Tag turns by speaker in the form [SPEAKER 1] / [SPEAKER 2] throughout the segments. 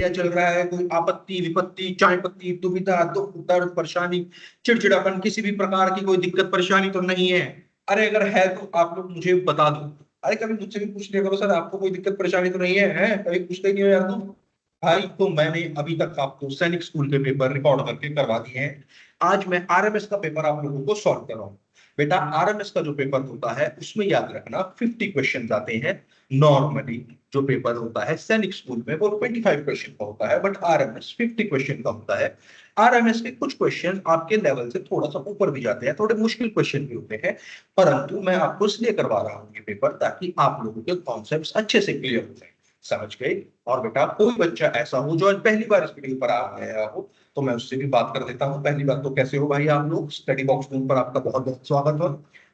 [SPEAKER 1] बढ़िया चल रहा है, कोई आपत्ति विपत्ति चाय पत्ती दुविधा दुख दर्द परेशानी चिड़चिड़ापन किसी भी प्रकार की कोई दिक्कत परेशानी तो नहीं है? अरे अगर है तो आप लोग मुझे बता दो। अरे कभी मुझसे भी पूछ लिया करो, सर आपको कोई दिक्कत परेशानी तो नहीं है, कभी पूछते ही नहीं हो यार तुम। भाई तो मैंने अभी तक आपको सैनिक स्कूल के पेपर रिकॉर्ड करके करवा दिए हैं। आज मैं आरएमएस का पेपर आप लोगों को सॉल्व कर रहा हूँ। बेटा आरएमएस का जो पेपर होता है उसमें याद रखना 50 क्वेश्चन आते हैं। नॉर्मली जो पेपर होता है सैनिक स्कूल में वो 25 क्वेश्चन का होता है, बट आरएमएस 50 क्वेश्चन का होता है। आरएमएस के कुछ क्वेश्चन आपके लेवल से थोड़ा सा ऊपर भी जाते हैं, थोड़े मुश्किल क्वेश्चन भी होते हैं, परंतु मैं आपको इसलिए करवा रहा हूँ ये पेपर ताकि आप लोगों के कॉन्सेप्ट्स अच्छे से क्लियर हो जाए। समझ गए? और बेटा कोई बच्चा ऐसा हो जो आज पहली बार इस वीडियो पर आ गया हो तो मैं उससे भी बात कर देता हूँ। पहली बात तो कैसे हो भाई आप लोग? स्टडी बॉक्स रूम पर आपका बहुत बहुत स्वागत हो।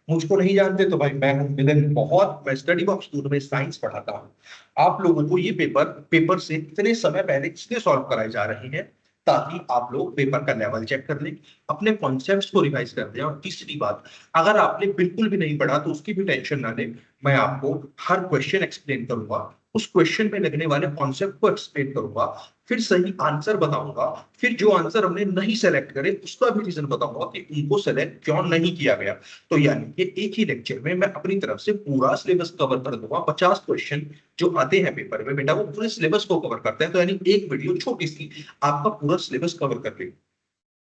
[SPEAKER 1] मुझको नहीं जानते तो भाई मैं हूँ मिलन, बहुत मैं स्टडी बॉक्स रूम में साइंस पढ़ाता हूँ। आप लोगों को ये पेपर से इतने समय पहले इसलिए सॉल्व कराए जा रहे हैं ताकि आप लोग पेपर का लेवल चेक कर लें, अपने कॉन्सेप्ट्स को रिवाइज कर लें। और तीसरी बात, अगर आपने बिल्कुल भी नहीं पढ़ा तो उसकी भी टेंशन ना लें, मैं आपको हर क्वेश्चन एक्सप्लेन करूंगा, उस क्वेश्चन में लगने वाले कॉन्सेप्ट को एक्सप्लेन करूंगा, फिर सही आंसर बताऊंगा, फिर जो आंसर हमने नहीं सेलेक्ट करे उसका भी रीजन बताऊंगा कि उनको सेलेक्ट क्यों नहीं किया गया। तो यानी कि एक ही लेक्चर में मैं अपनी तरफ से पूरा सिलेबस कवर कर दूंगा। 50 क्वेश्चन जो आते हैं पेपर में बेटा वो पूरे सिलेबस को कवर करते हैं, तो यानी एक वीडियो छोटी सी आपका पूरा सिलेबस कवर कर लेगी।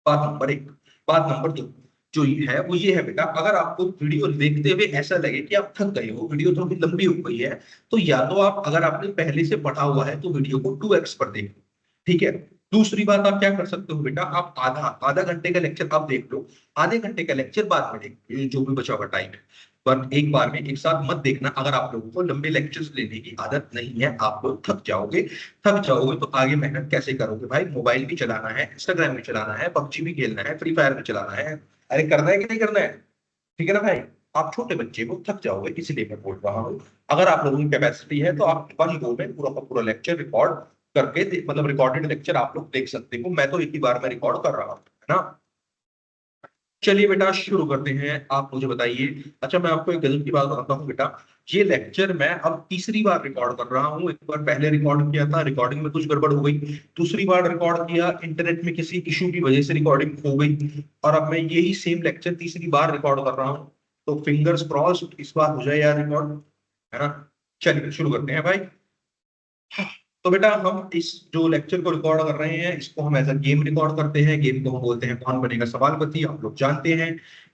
[SPEAKER 1] बात नंबर एक। बात नंबर दो जो ये है वो ये है बेटा, अगर आपको वीडियो देखते हुए ऐसा लगे कि आप थक गए हो, वीडियो थोड़ी लंबी हो गई है, तो या तो आप अगर आपने पहले से पढ़ा हुआ है तो वीडियो को 2x पर देख लो। ठीक है? दूसरी बात आप क्या कर सकते हो बेटा, आप आधा आधा घंटे का लेक्चर आप देख लो, आधे घंटे का लेक्चर बाद में देख जो भी बचा हुआ टाइम है। पर एक बार में एक साथ मत देखना, अगर आप लोगों को लंबे लेक्चर्स लेने की आदत नहीं है, आप लोग थक जाओगे। थक जाओगे तो आगे मेहनत कैसे करोगे भाई? मोबाइल भी चलाना है, इंस्टाग्राम भी चलाना है, पबजी भी खेलना है, फ्री फायर भी चलाना है। अरे करना है कि नहीं करना है? ठीक है ना भाई? आप छोटे बच्चे हो, थक जाओगे, इसीलिए मैं बोल रहा हूँ। अगर आप लोगों की कैपेसिटी है तो आप वन गो में पूरा का पूरा लेक्चर रिकॉर्ड करके मतलब रिकॉर्डेड लेक्चर आप लोग देख सकते हो। मैं तो एक ही बार में रिकॉर्ड कर रहा हूँ, है ना? चलिए बेटा शुरू करते हैं, आप मुझे बताइए। अच्छा मैं आपको एक गजब की बात बताता हूँ बेटा, ये लेक्चर मैं अब तीसरी बार रिकॉर्ड कर रहा हूँ। एक बार पहले रिकॉर्ड किया था, रिकॉर्डिंग में कुछ गड़बड़ हो गई। दूसरी बार रिकॉर्ड किया, इंटरनेट में किसी इशू की वजह से रिकॉर्डिंग हो गई, और अब मैं यही सेम लेक्चर तीसरी बार रिकॉर्ड कर रहा हूँ। तो फिंगर्स क्रॉस्ड इस बार हो जाए यार रिकॉर्ड, है ना? चलिए शुरू करते हैं भाई। तो बेटा हम इस जो लेक्चर को रिकॉर्ड कर रहे हैं इसको हम एज अ गेम रिकॉर्ड करते हैं। गेम को हम बोलते हैं कौन बनेगा सवालपति, आप लोग जानते हैं।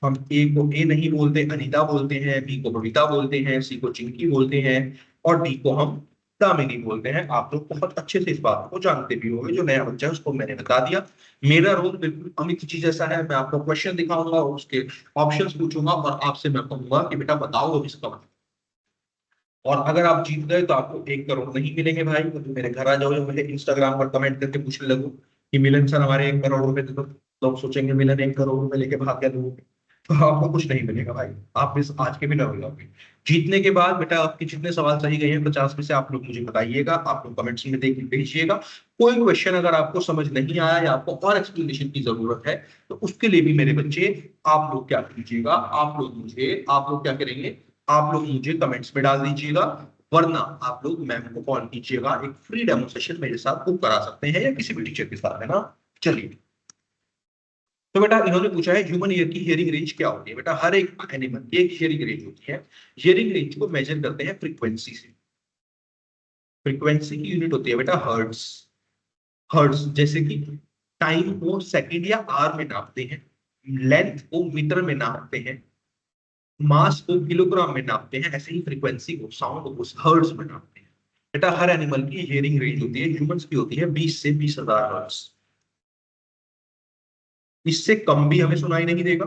[SPEAKER 1] हम ए को ए नहीं बोलते, अनीता बोलते हैं, बी को बबीता बोलते हैं, सी को चिंकी बोलते हैं, और डी को हम दामिनी बोलते हैं। आप लोग बहुत अच्छे से इस बात को जानते भी होंगे, जो नया बच्चा है उसको मैंने बता दिया। मेरा रोल बिल्कुल अमित जी जैसा है, मैं आपको क्वेश्चन दिखाऊंगा, उसके ऑप्शंस पूछूंगा और आपसे मैं कहूंगा कि बेटा बताओ अब इसका मतलब। और अगर आप जीत गए तो आपको 1 करोड़ नहीं मिलेंगे भाई, तो मेरे घर आ जाओ या मुझे इंस्टाग्राम पर कमेंट करके पूछने लगो कि मिलन सर हमारे 1 करोड़ रुपए दे दो। लोग सोचेंगे मिलन 1 करोड़ रुपए लेके भाग गया लोगों के, तो आपको कुछ नहीं मिलेगा भाई। आप इस आज के भी ना हो जाओगे। जीतने के बाद बेटा आपके जितने सवाल सही गए हैं 50 में से आप लोग मुझे बताइएगा, आप लोग कमेंट्स में देख भेजिएगा। कोई क्वेश्चन अगर आपको समझ नहीं आया या आपको और एक्सप्लेनेशन की जरूरत है तो उसके लिए भी मेरे बच्चे आप लोग क्या कीजिएगा, आप लोग क्या करेंगे, आप लोग मुझे कमेंट्स में डाल दीजिएगा। वरना आप लोग मैम को कॉल कीजिएगा, एक फ्री डेमो सेशन मेरे साथ बुक करा सकते हैं या किसी भी टीचर के साथ, है ना? चलिए। तो बेटा इन्होंने पूछा है ह्यूमन ईयर की हियरिंग रेंज क्या होती है? बेटा हर एक एनिमल की एक हियरिंग रेंज होती है। हियरिंग रेंज को मेजर करते हैं फ्रीक्वेंसी से। फ्रीक्वेंसी की यूनिट होती है बेटा हर्ट्स। हर्ट्स जैसे कि टाइम को सेकंड या आवर में नापते हैं, लेंथ को मीटर में नापते हैं, मास को किलोग्राम में नापते हैं, ऐसे ही फ्रीक्वेंसी को साउंड को हर्ट्ज में नापते हैं। बेटा हर एनिमल की हियरिंग रेंज होती है, ह्यूमंस की होती है 20 से 20,000 हर्ट्ज। इससे कम भी हमें सुनाई नहीं देगा,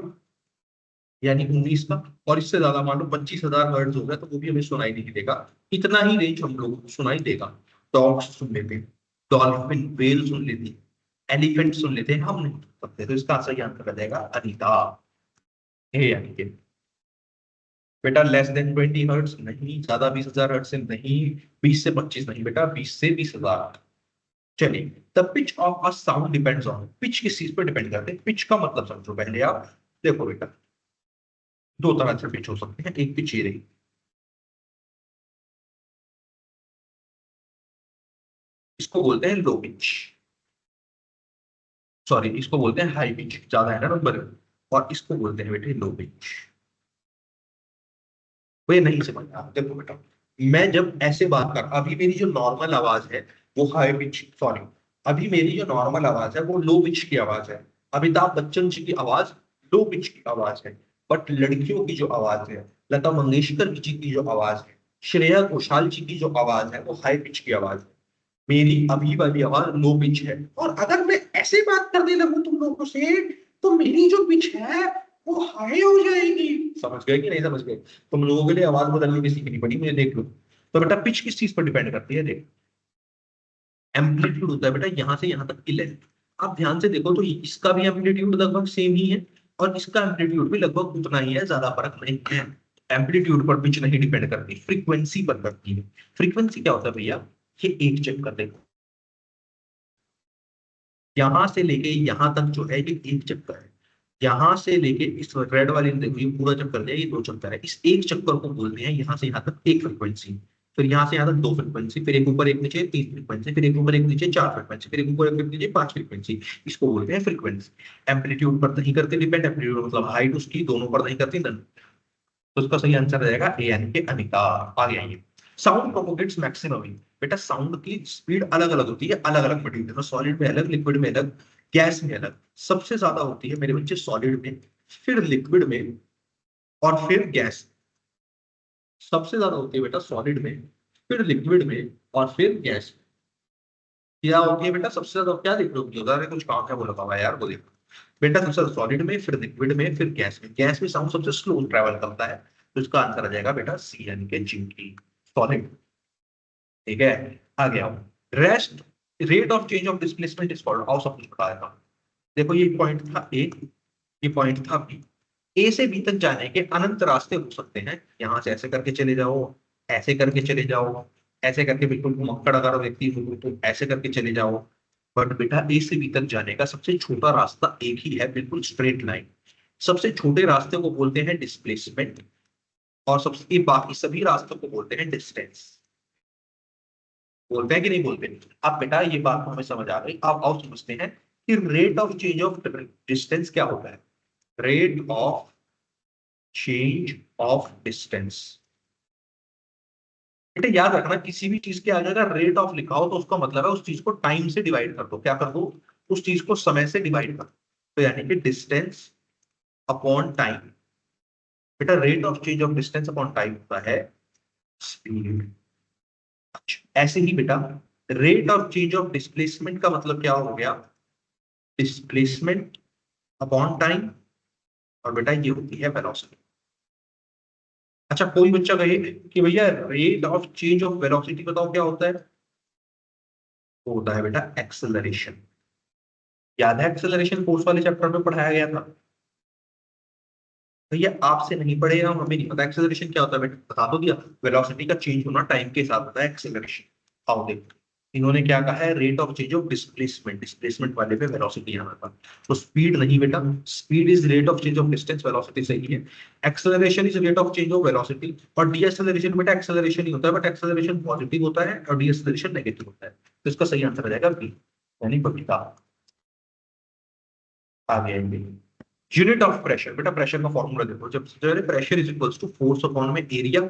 [SPEAKER 1] यानी 19 का, और इससे ज्यादा मान लो 25,000 हर्ट्ज हो गया तो वो भी हमें सुनाई नहीं देगा। इतना ही रेंज हम लोगों को सुनाई देगा। डॉग्स सुन लेते हैं, डॉल्फिन वेल सुन लेते हैं, एलिफेंट सुन लेते हैं, हम नहीं सुन सकते। तो इसका सही आंसर आ जाएगा अनीता, ए यानी कि बेटा लेस देन 20 हर्ट्ज नहीं, ज्यादा 20,000 हर्ट्ज से नहीं, 20 से 25 नहीं बेटा, 20 से 20,000। चलिए, the pitch of a sound depends on, pitch किस चीज पर डिपेंड करते हैं? पिच का मतलब समझो पहले आप। देखो बेटा दो तरह से पिच हो सकते हैं, एक पिच ये रही, इसको बोलते हैं लो पिच, सॉरी इसको बोलते हैं हाई पिच, ज्यादा है ना नंबर, और इसको बोलते हैं बेटे लो पिच। वो ये नहीं समझ आप देखो बेटा, मैं जब ऐसे बात कर, अभी मेरी जो नॉर्मल आवाज है वो हाई पिच, सॉरी अभी मेरी जो नॉर्मल आवाज है वो लो पिच की आवाज है, अमिताभ बच्चन जी की आवाज लो पिच की आवाज है, बट लड़कियों की जो आवाज है, लता मंगेशकर जी की जो आवाज है, श्रेया घोषाल जी की जो आवाज है वो हाई पिच की आवाज है, मेरी अभी वाली आवाज लो पिच है। और अगर मैं ऐसे बात करने लगूं तुम लोगों से तो मेरी जो पिच है वो हाई हो जाएगी, समझ गए कि नहीं समझ गए? तुम लोगों के लिए आवाज बदलनी भी सीखनी पड़ी मुझे, देख लो। तो बेटा पिच किस चीज पर डिपेंड करती है, देख एम्पलीट्यूड होता है बेटा यहाँ से यहाँ तक की लेंथ। आप ध्यान से देखो तो इसका भी एम्पलीट्यूड लगभग सेम ही है और इसका एम्पलीट्यूड भी लगभग उतना ही है, ज्यादा फर्क नहीं है। एम्पलीट्यूड पर पिच नहीं डिपेंड करती, फ्रीक्वेंसी पर करती है। फ्रीक्वेंसी क्या होता है भैया, ये एक चेक कर देखो, यहां से लेके यहां तक जो है ये एक चक्कर है, यहां से लेके इस रेड वाली ने देखो ये पूरा चक्कर है, ये दो चक्कर है, इस एक चक्कर को बोलते हैं यहां से यहां तक एक फ्रीक्वेंसी, फिर यहां से यहां तक दो फ्रीक्वेंसी, फिर एक ऊपर एक नीचे तीन फ्रीक्वेंसी, फिर एक ऊपर एक नीचे चार फ्रीक्वेंसी, फिर एक ऊपर एक नीचे पांच फ्रीक्वेंसी, इसको बोलते हैं फ्रीक्वेंसी। एम्पलीट्यूड पर नहीं करते डिपेंड, एम्पलीट्यूड मतलब हाइट उसकी दोनों पर नहीं करती नन, तो उसका सही आंसर रहेगा ए यानी कि अनिता। आगे आइए, साउंड प्रोपोगेट्स मैक्सिमम, बेटा साउंड की स्पीड अलग अलग होती है, अलग अलग मटेरियल में, सॉलिड में अलग, लिक्विड में अलग, गैस में अलग। सबसे ज्यादा होती है मेरे बच्चे सॉलिड में, फिर लिक्विड में, और फिर गैस। सबसे ज्यादा होती है बेटा सॉलिड में, फिर लिक्विड में, और फिर गैस में। क्या होती है बेटा सबसे ज्यादा, क्या देख रहे हो अरे कुछ काम है बोला बाबा यार, वो देखो बेटा सबसे ज्यादा सॉलिड में, फिर लिक्विड में, फिर गैस में। गैस में साउंड सबसे स्लो ट्रेवल करता है, तो इसका आंसर आ जाएगा बेटा सी यानी कि चिंकी, सॉलिड। ठीक है, आगे आओ। Rest rate of change of displacement is called, आओ सब कुछ बताया था। देखो ये पॉइंट था ए, ये पॉइंट था बी, ए से बी तक जाने के अनंत रास्ते हो सकते हैं, यहां से ऐसे करके चले जाओ, ऐसे करके चले जाओ, ऐसे करके बिल्कुल घुमक्कड़ अगर व्यक्ति हो तो ऐसे करके चले जाओ, बट बेटा ए से बी तक जाने का सबसे छोटा रास्ता एक ही है, बिल्कुल स्ट्रेट लाइन। सबसे छोटे रास्ते को बोलते हैं डिस्प्लेसमेंट, और सबसे बाकी सभी रास्तों को बोलते हैं डिस्टेंस। बोलते हैं कि नहीं बोलते? अब बेटा ये बात हमें समझ आ गई, आप आओ समझते हैं कि rate of change of distance क्या होता है। Rate of change of distance, बेटा याद रखना किसी भी चीज के आगे अगर रेट ऑफ लिखा हो तो उसका मतलब है उस चीज को टाइम से डिवाइड कर दो, क्या कर दो, उस चीज को समय से डिवाइड कर दो, तो यानी कि डिस्टेंस अपॉन टाइम। बेटा rate of change of distance upon time होता है स्पीड। ऐसे ही बेटा rate of change of displacement का मतलब क्या हो गया, डिस्प्लेसमेंट अपॉन टाइम, और बेटा ये होती है वेलोसिटी। अच्छा कोई बच्चा कहे कि भैया rate of change of velocity बताओ क्या होता है, वो होता है बेटा एक्सेलरेशन। याद है एक्सेलरेशन फोर्स वाले चैप्टर में पढ़ाया गया था? भैया आपसे नहीं पढ़ेगा, हमें नहीं पता एक्सेलरेशन क्या होता है, बेटा बता दो दिया, वेलोसिटी का चेंज होना टाइम के साथ होता है एक्सेलरेशन। आओ देखो इन्होंने क्या कहा है, rate of change of displacement, displacement वाले पे वेलोसिटी यहाँ पर, तो स्पीड नहीं बेटा, speed is rate of change of distance, velocity सही है। Acceleration is rate of change of velocity, और डीएक्सेलरेशन बेटा एक्सेलरेशन ही होता है, बट एक्सेलरेशन पॉजिटिव होता है और डीएक्सेलरेशन नेगेटिव होता है, तो इसका सही आंसर आ जाएगा बी यानी बबीता। आगे आएंगे, यूनिट ऑफ प्रेशर, बेटा प्रेशर का फॉर्मूला देखो, जब pressure is equals to force upon में एरिया,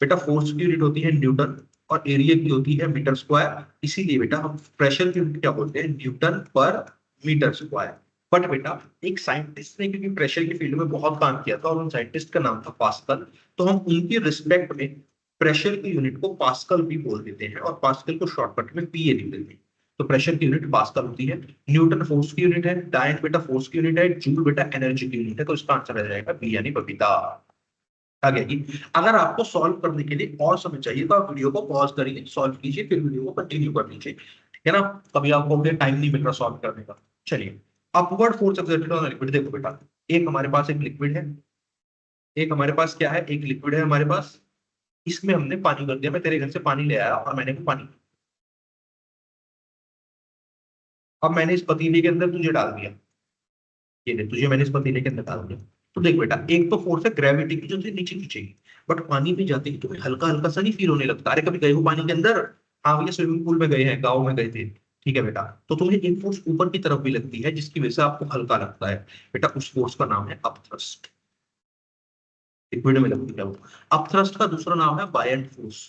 [SPEAKER 1] बेटा फोर्स की यूनिट होती है न्यूटन और एरिया की होती है मीटर स्क्वायर, इसीलिए बेटा हम प्रेशर की यूनिट क्या बोलते हैं, न्यूटन पर मीटर स्क्वायर। बट बेटा एक साइंटिस्ट ने क्योंकि प्रेशर की फील्ड में बहुत काम किया था और उन साइंटिस्ट का नाम था पास्कल, तो हम उनकी रिस्पेक्ट में प्रेशर की यूनिट को पास्कल भी बोल देते हैं और पास्कल को शॉर्टकट में पीए लिख देते हैं। तो प्रेशर की यूनिट पास्कल होती है, न्यूटन फोर्स की यूनिट है, डायन बेटा फोर्स की यूनिट है, जूल बेटा एनर्जी की यूनिट है, तो इसका आंसर आ जाएगा बी यानी बबीता। आगे की, अगर आपको सॉल्व करने के लिए और समय चाहिए तो आप वीडियो को पॉज करिए, सॉल्व कीजिए, फिर वीडियो को कंटिन्यू कर लीजिए, ठीक है ना, कभी आपको टाइम नहीं मिल रहा सॉल्व करने का। चलिए, upward force exerted on liquid, देखो बेटा एक हमारे पास एक लिक्विड है, एक हमारे पास क्या है, एक लिक्विड है हमारे पास, इसमें हमने पानी भर दिया, मैं तेरे घर से पानी ले आया और मैंने वो पानी, अब मैंने इस पतीले के अंदर तुझे डाल दिया, ये देख तुझे मैंने इस पतीले के अंदर डाल दिया, तो देख बेटा एक तो फोर्स है ग्रेविटी की जो तुझे नीचे खींचेगी, बट पानी में जाते ही तुम्हें हल्का हल्का सा नहीं फील होने लगता, अरे कभी गए हो पानी के अंदर, हाँ भैया स्विमिंग पूल में गए हैं, गाँव में गए थे, ठीक है बेटा, तो तुम्हें एक फोर्स ऊपर की तरफ भी लगती है जिसकी वजह से आपको हल्का लगता है बेटा, उस फोर्स का नाम है अपथ्रस्ट। लिक्विड में लगती है वो। अपथ्रस्ट का दूसरा नाम है बायंट फोर्स,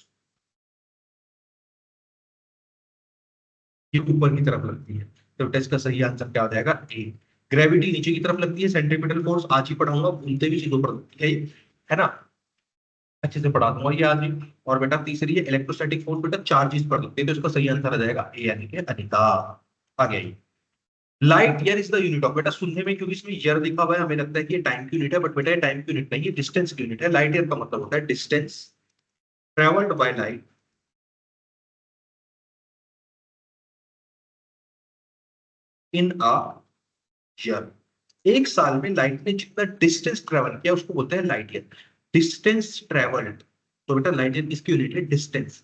[SPEAKER 1] ये ऊपर की तरफ लगती है। तो बेटा इसका सही आंसर क्या हो जाएगा, ए। ग्रेविटी नीचे की तरफ लगती है, सेंट्रीपिटल फोर्स आज ही पढ़ाऊंगा, भूलते भी चीजों पर लगती है ना, अच्छे से पढ़ा दूंगा ये आज ही। और बेटा तीसरी है इलेक्ट्रोस्टैटिक फोर्स, बेटा चार्जेस पर लगते हैं, तो इसका सही आंसर आ जाएगा ए यानी कि अनिता। आ गया ये। Light year is the unit of, बेटा सुनने में क्योंकि इसमें ईयर लिखा हुआ है हमें लगता है कि ये टाइम की यूनिट है, बट बेटा ये टाइम की यूनिट नहीं है, डिस्टेंस की यूनिट है। लाइट ईयर का मतलब होता है distance travelled by light in a year. एक साल में लाइट ने जितना डिस्टेंस ट्रेवल किया उसको बोलते हैं लाइट ईयर। डिस्टेंस ट्रेवल्ड, तो बेटा लाइट ईयर किसकी यूनिट है, डिस्टेंस।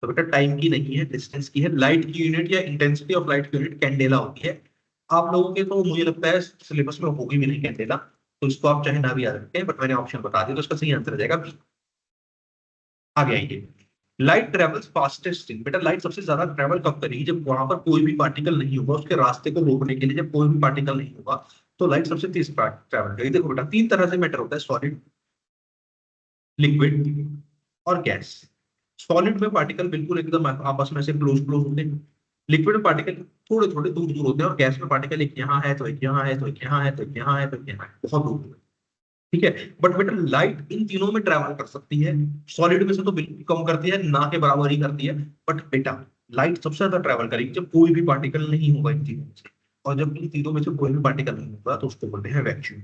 [SPEAKER 1] तो बेटा टाइम की नहीं है, डिस्टेंस की है। लाइट की यूनिट या इंटेंसिटी ऑफ लाइट की यूनिट कैंडेला होती है। आप लोगों के तो मुझे लगता है सिलेबस में होगी भी नहीं कैंडेला, तो इसको आप चाहे ना भी याद रखें, बट मैंने ऑप्शन बता दिया, तो इसका सही आंसर आ जाएगा बी। आ गया ये। लाइट ट्रेवल्स फास्टेस्ट इन, बेटा लाइट सबसे ज्यादा ट्रेवल कब करेगी, जब वहां पर कोई भी पार्टिकल नहीं होगा, उसके रास्ते को रोकने के लिए जब कोई भी पार्टिकल नहीं होगा, तो लाइट सबसे तेज ट्रेवल करेगी। देखो बेटा तीन तरह से मैटर होता है, सॉलिड, लिक्विड और गैस। सॉलिड में पार्टिकल बिल्कुल एकदम आपस में से क्लोज क्लोज होते हैं, लिक्विड में पार्टिकल थोड़े थोड़े दूर दूर होते हैं, और गैस में पार्टिकल एक यहाँ है तो एक यहाँ है तो एक यहाँ है तो एक यहाँ है तो एक यहाँ है, बहुत दूर दूर है, ठीक है। बट बेटा लाइट इन तीनों में ट्रैवल कर सकती है, सॉलिड में से तो बिल्कुल कम करती है, ना के बराबर ही करती है। बट बेटा लाइट सबसे ज्यादा ट्रैवल करेगी जब कोई भी पार्टिकल नहीं होगा इन तीनों में से, और जब इन तीनों में से कोई भी पार्टिकल नहीं होगा तो उसको बोलते हैं वैक्यूम।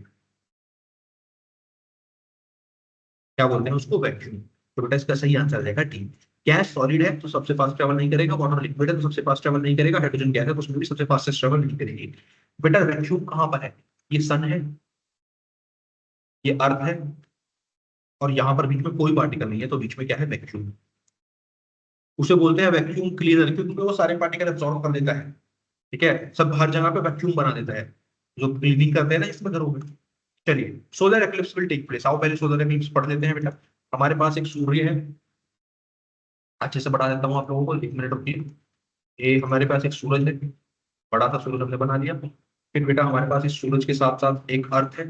[SPEAKER 1] क्या बोलते हैं उसको, वैक्यूम। तो बेटा इसका सही आंसर रहेगा डी। गैस सॉलिड है तो सबसे फास्ट ट्रैवल नहीं करेगा, वाटर लिक्विड है तो सबसे फास्ट ट्रैवल नहीं करेगा, हाइड्रोजन गैस है तो उसमें भी सबसे फास्टेस्ट ट्रैवल नहीं करेगी। बेटा वैक्यूम कहाँ पर है, ये सन है, ये अर्थ है, और यहाँ पर बीच में कोई पार्टिकल नहीं है, तो बीच में क्या है, वैक्यूम। उसे बोलते हैं वैक्यूम क्लीनर, क्योंकि वो सारे पार्टिकल एब्जॉर्ब कर लेता है, ठीक है, सब हर जगह पे वैक्यूम बना देता है, जो क्लीनिंग करते हैं ना इसमें घरों में। चलिए solar eclipse will take place, आओ पहले सोलर एक्लिप्स पढ़ लेते हैं बेटा। हमारे पास एक सूर्य है, अच्छे से बता देता हूँ आप लोगों को, एक मिनट रुकिए। ये हमारे पास एक सूरज है, बड़ा सा सूरज हमने बना दिया। फिर बेटा हमारे पास इस सूरज के साथ साथ एक अर्थ है,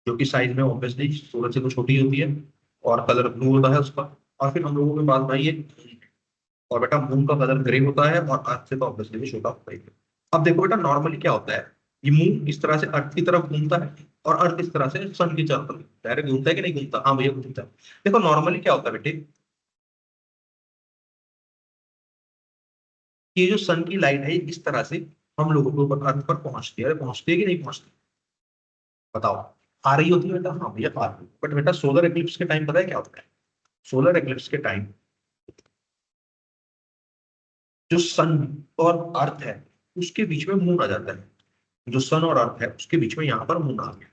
[SPEAKER 1] जो कि साइज में ऑब्वियसली सूरज से तो छोटी होती है, और कलर ब्लू होता है उसका। और फिर हम लोगों के पास भाई ये, और बेटा मून का कलर ग्रे होता है, और अर्थ से तो ऑब्वियसली भी छोटा होता ही है। अब देखो बेटा नॉर्मली क्या होता है, ये मून इस तरह से अर्थ की तरफ घूमता है, और अर्थ इस तरह से सन की तरफ डायरेक्ट घूमता है कि नहीं घूमता, हाँ भैया घूमता है। देखो नॉर्मली क्या होता है बेटे, ये जो सन की लाइट है इस तरह से हम लोगों के ऊपर अर्थ पर पहुंचती है, अरे पहुंचती है कि नहीं पहुंचती, बताओ। आ रही होती है बेटा, हाँ भैया आ रही है। बट बेटा सोलर एक्लिप्स के टाइम पता है क्या होता है, सोलर एक्लिप्स के टाइम जो सन और अर्थ है उसके बीच में मून आ जाता है, जो सन और अर्थ है उसके बीच में यहाँ पर मून आ गया।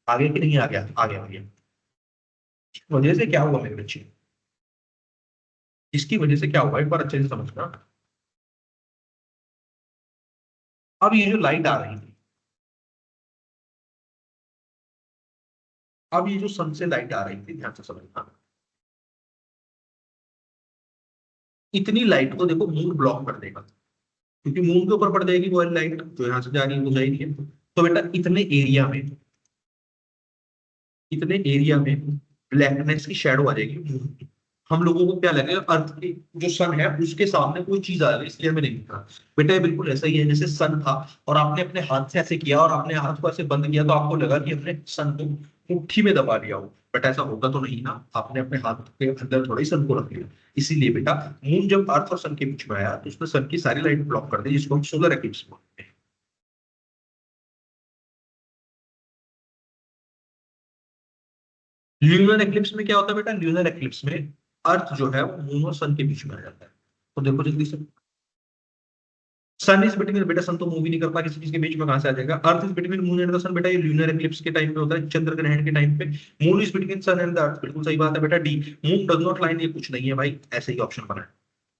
[SPEAKER 1] आगे कि नहीं आ गया, आ गया भैया। इस वजह से क्या हुआ मेरे बच्चे, इसकी वजह से क्या हुआ एक बार अच्छे से समझना। अब ये जो लाइट आ रही थी, अब ये जो सन से लाइट आ रही थी, ध्यान से समझना, इतनी लाइट को देखो मून ब्लॉक कर देगा, क्योंकि मून के ऊपर पड़ जाएगी वो लाइट जो यहाँ से जा रही है वो जाएगी। तो बेटा इतने एरिया में ब्लैकनेस की शेडो आ जाएगी मून की। हम लोगों को क्या लगेगा, अर्थ की जो सन है उसके सामने कोई चीज आ रही है, इसलिए हमें नहीं दिख रहा। बेटा ये बिल्कुल ऐसा ही है जैसे सन था, और आपने अपने हाथ से ऐसे किया और आपने हाथ को ऐसे बंद किया, तो आपको लगा कि हमने सन को मुट्ठी में दबा लिया हो, बट ऐसा होगा तो नहीं ना, आपने अपने हाथ के अंदर थोड़ा ही सन को रख लिया। इसीलिए बेटा मून जब अर्थ और सन के बीच में आया तो उसने सन की सारी लाइट ब्लॉक कर दी, जिसको हम सोलर एक्लिप्स बोलते हैं। ल्यूनर एक्लिप्स में क्या होता है बेटा, ल्यूनर एक्लिप्स में अर्थ जो है वो मून और सन के बीच में आ जाता है। तो देखो जल्दी से, सन इज बिटवीन, बेटा सन तो मूव ही नहीं करता, किसी चीज के बीच में कहां से आ जाएगा। Earth is between moon and the sun, बेटा ये ल्यूनर एक्लिप्स के टाइम पे होता है, चंद्र ग्रहण के टाइम पे। Moon is between sun and the earth, बिल्कुल सही बात है बेटा, D. Moon does not line, ये कुछ नहीं है भाई, ऐसे ही ऑप्शन बना है,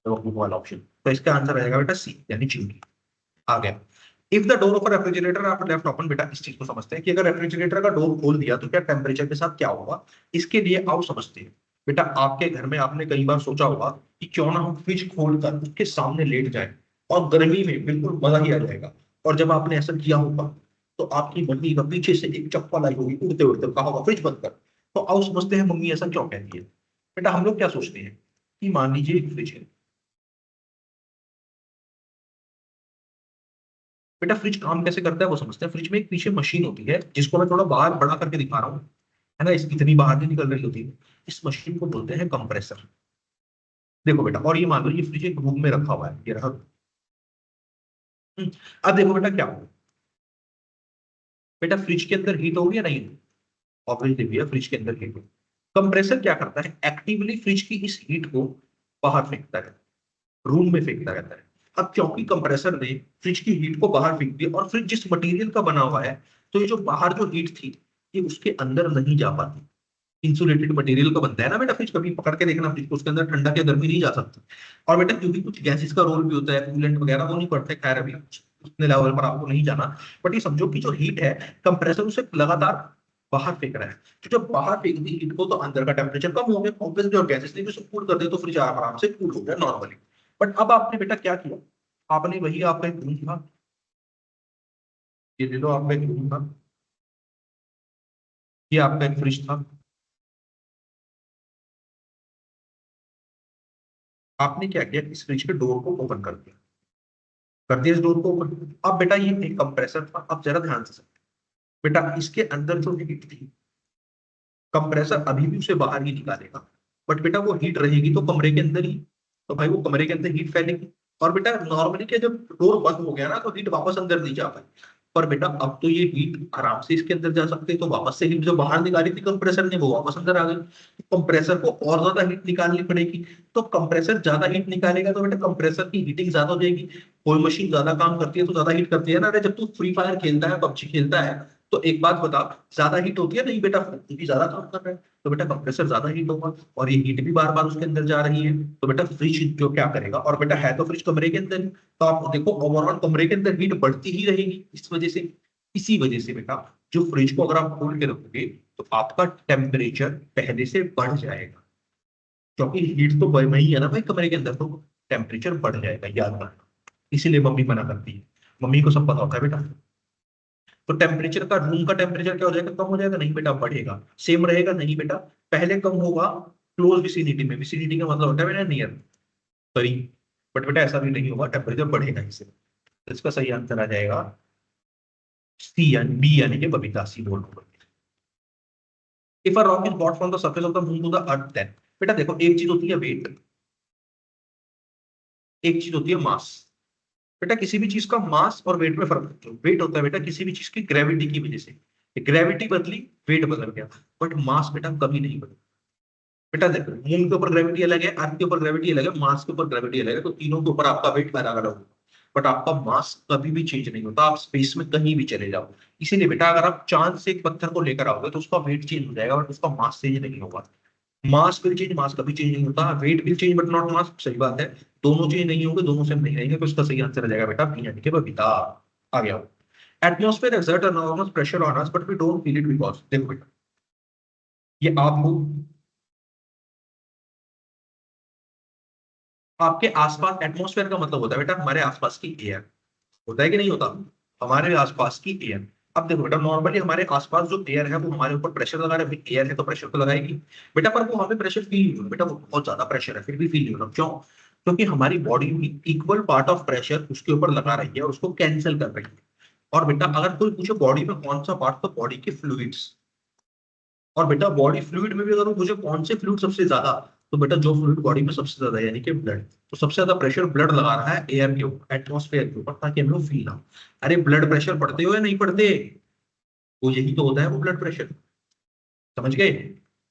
[SPEAKER 1] तो वाला ऑप्शन, तो इसका आंसर रहेगा बेटा सी यानी चिंकी। आ गया। If the door of a refrigerator आप लेफ्ट ओपन, बेटा इस चीज को समझते हैं कि अगर रेफ्रिजरेटर का डोर खोल दिया तो क्या टेम्परेचर के साथ क्या होगा, इसके लिए आओ समझते हैं। बेटा आपके घर में आपने कई बार सोचा होगा कि क्यों ना हम फ्रिज खोलकर उसके सामने लेट जाए और गर्मी में बिल्कुल मजा ही आ जाएगा। और जब आपने ऐसा किया होगा तो आपकी मम्मी का पीछे से एक चप्पल आई होगी उड़ते उड़ते, कहा होगा फ्रिज बंद कर। तो आओ समझते हैं मम्मी ऐसा क्यों कहती है। बेटा हम लोग क्या सोचते हैं कि मान लीजिए एक फ्रिज है। बेटा फ्रिज काम कैसे करता है वो समझते हैं। फ्रिज में एक पीछे मशीन होती है जिसको मैं थोड़ा बाहर बड़ा करके दिखा रहा हूँ, है ना, इसकी इतनी बाहर नहीं निकल रही होती है। इस मशीन को बोलते हैं कंप्रेसर। देखो बेटा, और ये मान लो ये फ्रिज एक रूम में रखा हुआ है, ये रहा। अब देखो बेटा क्या होगा। बेटा फ्रिज के अंदर हीट होगी या नहीं? ऑब्वियसली भैया फ्रिज के अंदर हीट होगी। कंप्रेसर क्या करता है, एक्टिवली फ्रिज की इस हीट को बाहर फेंकता है, रूम में फेंकता रहता है। अब क्योंकि कंप्रेसर ने फ्रिज की हीट को बाहर फेंक दिया और फ्रिज जिस मटेरियल का बना हुआ है, तो ये जो बाहर जो हीट थी ये उसके अंदर नहीं जा पाती। इंसुलेटेड मटेरियल का बनता है ना बेटा फ्रिज, कभी पकड़ के देखना फ्रिज को, उसके अंदर ठंडा या गर्मी नहीं जा सकती। और बेटा क्योंकि कुछ गैसेस का रोल भी होता है, कूलेंट वगैरह, वो नहीं पड़ते, खैर अभी उतने लेवल पर आपको नहीं जाना। बट ये समझो कि जो हीट है, कंप्रेसर उसे लगातार बाहर फेंक रहा है। तो जब बाहर फेंक दी हीट को तो अंदर का टेम्परेचर कम हो गया ऑब्वियसली, और गैसेस ने भी उसको कूल कर दिया, तो फ्रिज आराम से कूल हो गया नॉर्मली। बट अब आपने बेटा क्या किया, आपने वही आपका एक रूम था, ये ले लो आपका एक रूम था, ये आपका एक फ्रिज था। आपने क्या किया, इस फ्रिज के डोर को ओपन कर दिया इस डोर को ओपन। अब बेटा ये एक कंप्रेसर था, अब जरा ध्यान से समझो। बेटा इसके अंदर जो हीट थी, कंप्रेसर अभी भी उसे बाहर ही निकालेगा, बट बेटा वो हीट रहेगी तो कमरे के अंदर ही। तो भाई वो कमरे के अंदर हीट फैलेगी। और बेटा नॉर्मली क्या, जब डोर बंद हो गया ना तो हीट वापस अंदर नहीं जा पाई। पर बेटा अब तो ये हीट आराम से इसके अंदर जा सकते हैं, तो वापस से हीट जो बाहर निकाली थी कंप्रेसर ने वो वापस अंदर आ गई। तो कंप्रेसर को और ज्यादा हीट निकालनी पड़ेगी। तो कंप्रेसर ज्यादा हीट निकालेगा तो बेटा कंप्रेसर की हीटिंग ज्यादा हो जाएगी। कोई मशीन ज्यादा काम करती है तो ज्यादा हीट करती है ना। अरे जब तू फ्री फायर खेलता है, पबजी खेलता है, तो एक बात बता, ज्यादा हीट होती है नहीं बेटा, क्योंकि ज्यादा काम कर रहा है। तो बेटा कंप्रेसर ज्यादा हीट होगा और ये हीट भी बार बार उसके अंदर जा रही है। तो बेटा फ्रिज जो क्या करेगा, और बेटा है तो फ्रिज कमरे के अंदर, तो आप देखो ओवरऑल कमरे के अंदर हीट बढ़ती ही रहेगी इस वजह से। इसी वजह से बेटा जो फ्रिज को अगर आप खोल के रखोगे तो आपका टेम्परेचर पहले से बढ़ जाएगा, क्योंकि हीट तो वही है ना भाई कमरे के अंदर, तो टेम्परेचर बढ़ जाएगा, याद रखना। इसीलिए मम्मी मना करती है, मम्मी को सब पता होता है बेटा। तो टेम्परेचर का, रूम का टेम्परेचर क्या हो जाएगा, कम हो जाएगा नहीं बेटा, बढ़ेगा। सेम रहेगा नहीं बेटा, पहले कम होगा क्लोज विसिनिटी में, विसिनिटी का मतलब होता है बेटा नियर, करीब। बट बेटा ऐसा भी नहीं होगा, टेम्परेचर बढ़ेगा इससे। तो इसका सही आंसर आ जाएगा सी, यानी बी, यानी कि बबीता, सी बोल। If a rock is bought from the surface of the moon to the earth, then बेटा देखो एक चीज होती है वेट, एक चीज होती है मास। बेटा किसी भी चीज का मास और वेट में फर्क होता है। वेट होता है बेटा किसी भी चीज की ग्रेविटी की वजह से, ग्रेविटी बदली वेट बदल गया, बट मास बेटा कभी नहीं बदला। बेटा देखो मून के ऊपर ग्रेविटी अलग है, अर्थ के ऊपर ग्रेविटी अलग है, मार्स के ऊपर ग्रेविटी अलग है, तो तीनों के ऊपर आपका वेट बराबर होगा। बट आपका मास कभी भी चेंज नहीं होता, आप स्पेस में कहीं भी चले जाओ। इसीलिए बेटा अगर आप चांद से एक पत्थर को लेकर आओगे तो उसका वेट चेंज हो जाएगा, बट उसका मास चेंज नहीं होगा। मास विल चेंज, मास कभी चेंज नहीं होता। Weight will change but not मास, सही बात है। दोनों चेंज नहीं होंगे, दोनों सेम नहीं रहेंगे, तो इसका सही आंसर आ जाएगा बेटा बी, यानी कि बबीता। आ गया। Atmosphere exert enormous pressure on us but we don't feel it because, देखो बेटा ये आपको आपके आसपास, एटमॉस्फेयर का मतलब होता है बेटा हमारे आसपास की एयर, होता है कि नहीं होता, हमारे आसपास की एयर। अब देखो बेटा नॉर्मली हमारे आसपास जो एयर है वो हमारे ऊपर प्रेशर लगा रहा है, एयर है तो प्रेशर तो लगाएगी। बेटा पर वो हमें प्रेशर फील नहीं होगा बेटा, वो बहुत ज्यादा प्रेशर है फिर भी फील नहीं होगा, क्यों? क्योंकि हमारी बॉडी भी इक्वल पार्ट ऑफ प्रेशर उसके ऊपर लगा रही है और उसको कैंसिल कर रही है। और बेटा अगर कोई पूछे बॉडी में कौन सा पार्ट, तो बॉडी के फ्लूइड्स। और बेटा बॉडी फ्लूइड में भी अगर वो पूछे कौन से फ्लूइड सबसे ज्यादा, तो बेटा जो फ्लूइड बॉडी में सबसे ज्यादा है, यानी कि ब्लड। तो सबसे ज्यादा प्रेशर ब्लड लगा रहा है एयर के ऊपर, एटमॉस्फेयर के ऊपर, ताकि हमें फील ना हो। अरे ब्लड प्रेशर पढ़ते हो या नहीं पढ़ते? वो यही तो होता है वो ब्लड प्रेशर, समझ गए?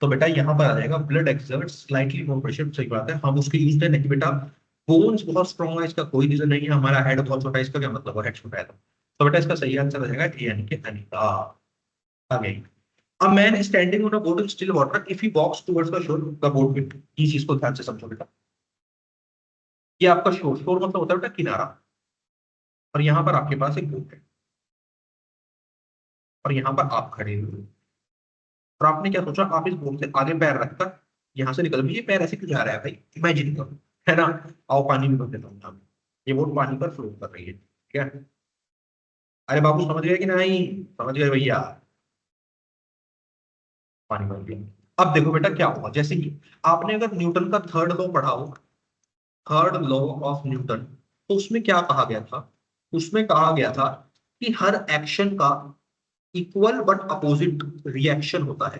[SPEAKER 1] तो बेटा यहाँ पर आ जाएगा blood exert slightly more pressure, सही बात है, हम उसके यूज है नहीं बेटा। बोन्स बहुत स्ट्रॉन्ग है, इसका कोई रीजन नहीं है। हमारा हेड बहुत छोटा है, इसका क्या मतलब है, हेड छोटा है तो बेटा इसका सही आंसर आ जाएगा ए, यानी कि अनिता। आ गई। A man is standing on a boat in still water. If he walks towards the shore, the boat will. इस चीज को ध्यान से समझो बेटा। ये आपका शोर, शोर मतलब होता है बेटा किनारा। और यहाँ पर आपके पास एक बोट है और यहाँ पर आप खड़े हुए हो। और आपने क्या सोचा, आप इस बोट से आगे पैर रखकर यहाँ से निकल, ये पैर ऐसे क्यों जा रहा है भाई, इमेजिन करो, है ना। आओ पानी भी भर देता हूँ यहाँ पे। ये बोट पानी पर फ्लोट कर रही है, ठीक है। अरे बाबू समझ गए कि नहीं, समझ गए भैया, पानी भर दिया। अब देखो बेटा क्या हुआ, जैसे कि आपने अगर न्यूटन का थर्ड लॉ पढ़ा हो, थर्ड लॉ ऑफ न्यूटन, तो उसमें क्या कहा गया था, उसमें कहा गया था कि हर एक्शन का इक्वल बट अपोजिट रिएक्शन होता है।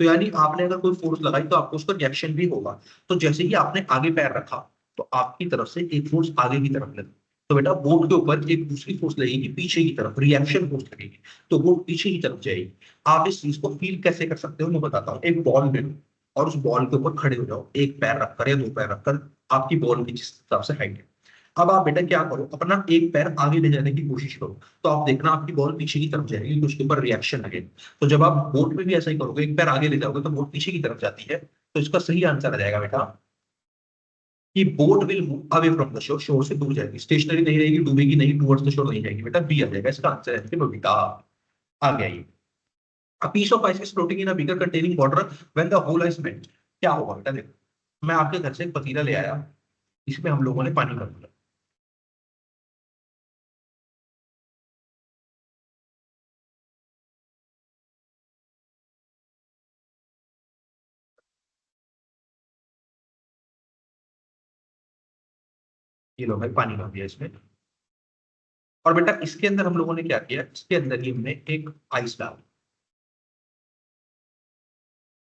[SPEAKER 1] तो यानी आपने अगर कोई फोर्स लगाई तो आपको उसका रिएक्शन भी होगा। तो जैसे ही आपने आगे पैर रखा तो आपकी तरफ से एक फोर्स आगे की तरफ लगी, तो बेटा बोट के ऊपर एक दूसरी फोर्स लगेगी पीछे की तरफ, रिएक्शन फोर्स लगेगी, तो बोट पीछे की तरफ जाएगी। आप इस चीज को फील कैसे कर सकते हो मैं बताता हूँ। एक बॉल ले लो और उस बॉल के ऊपर खड़े हो जाओ, एक पैर रखकर या दो पैर रखकर, आपकी बॉल की जिस हिसाब से हाइट है। अब आप बेटा क्या करो, अपना एक पैर आगे ले जाने की कोशिश करो, तो आप देखना आपकी बॉल पीछे की तरफ जाएगी, तो उसके ऊपर रिएक्शन लगेगा। तो जब आप बोट में भी ऐसा ही करोगे, एक पैर आगे ले जाओगे तो बोट पीछे की तरफ जाती है, तो इसका सही आंसर आ जाएगा बेटा कि boat will move away from the shore, शोर से दूर जाएगी, स्टेशनरी नहीं रहेगी, डूबेगी नहीं, टुवर्ड्स द शोर नहीं जाएगी। बेटा बी आ जाएगा इसका आंसर है, देखो बेटा आ गया ये। A piece of ice is floating in a beaker containing water when the whole ice melt, क्या होगा बेटा देखो, मैं आपके घर से एक पतीला ले आया, इसमें हम लोगों ने पानी भर दिया। ये लो भाई पानी भर दिया इसमें, और बेटा इसके अंदर हम लोगों ने क्या किया, इसके अंदर ही हमने एक आइस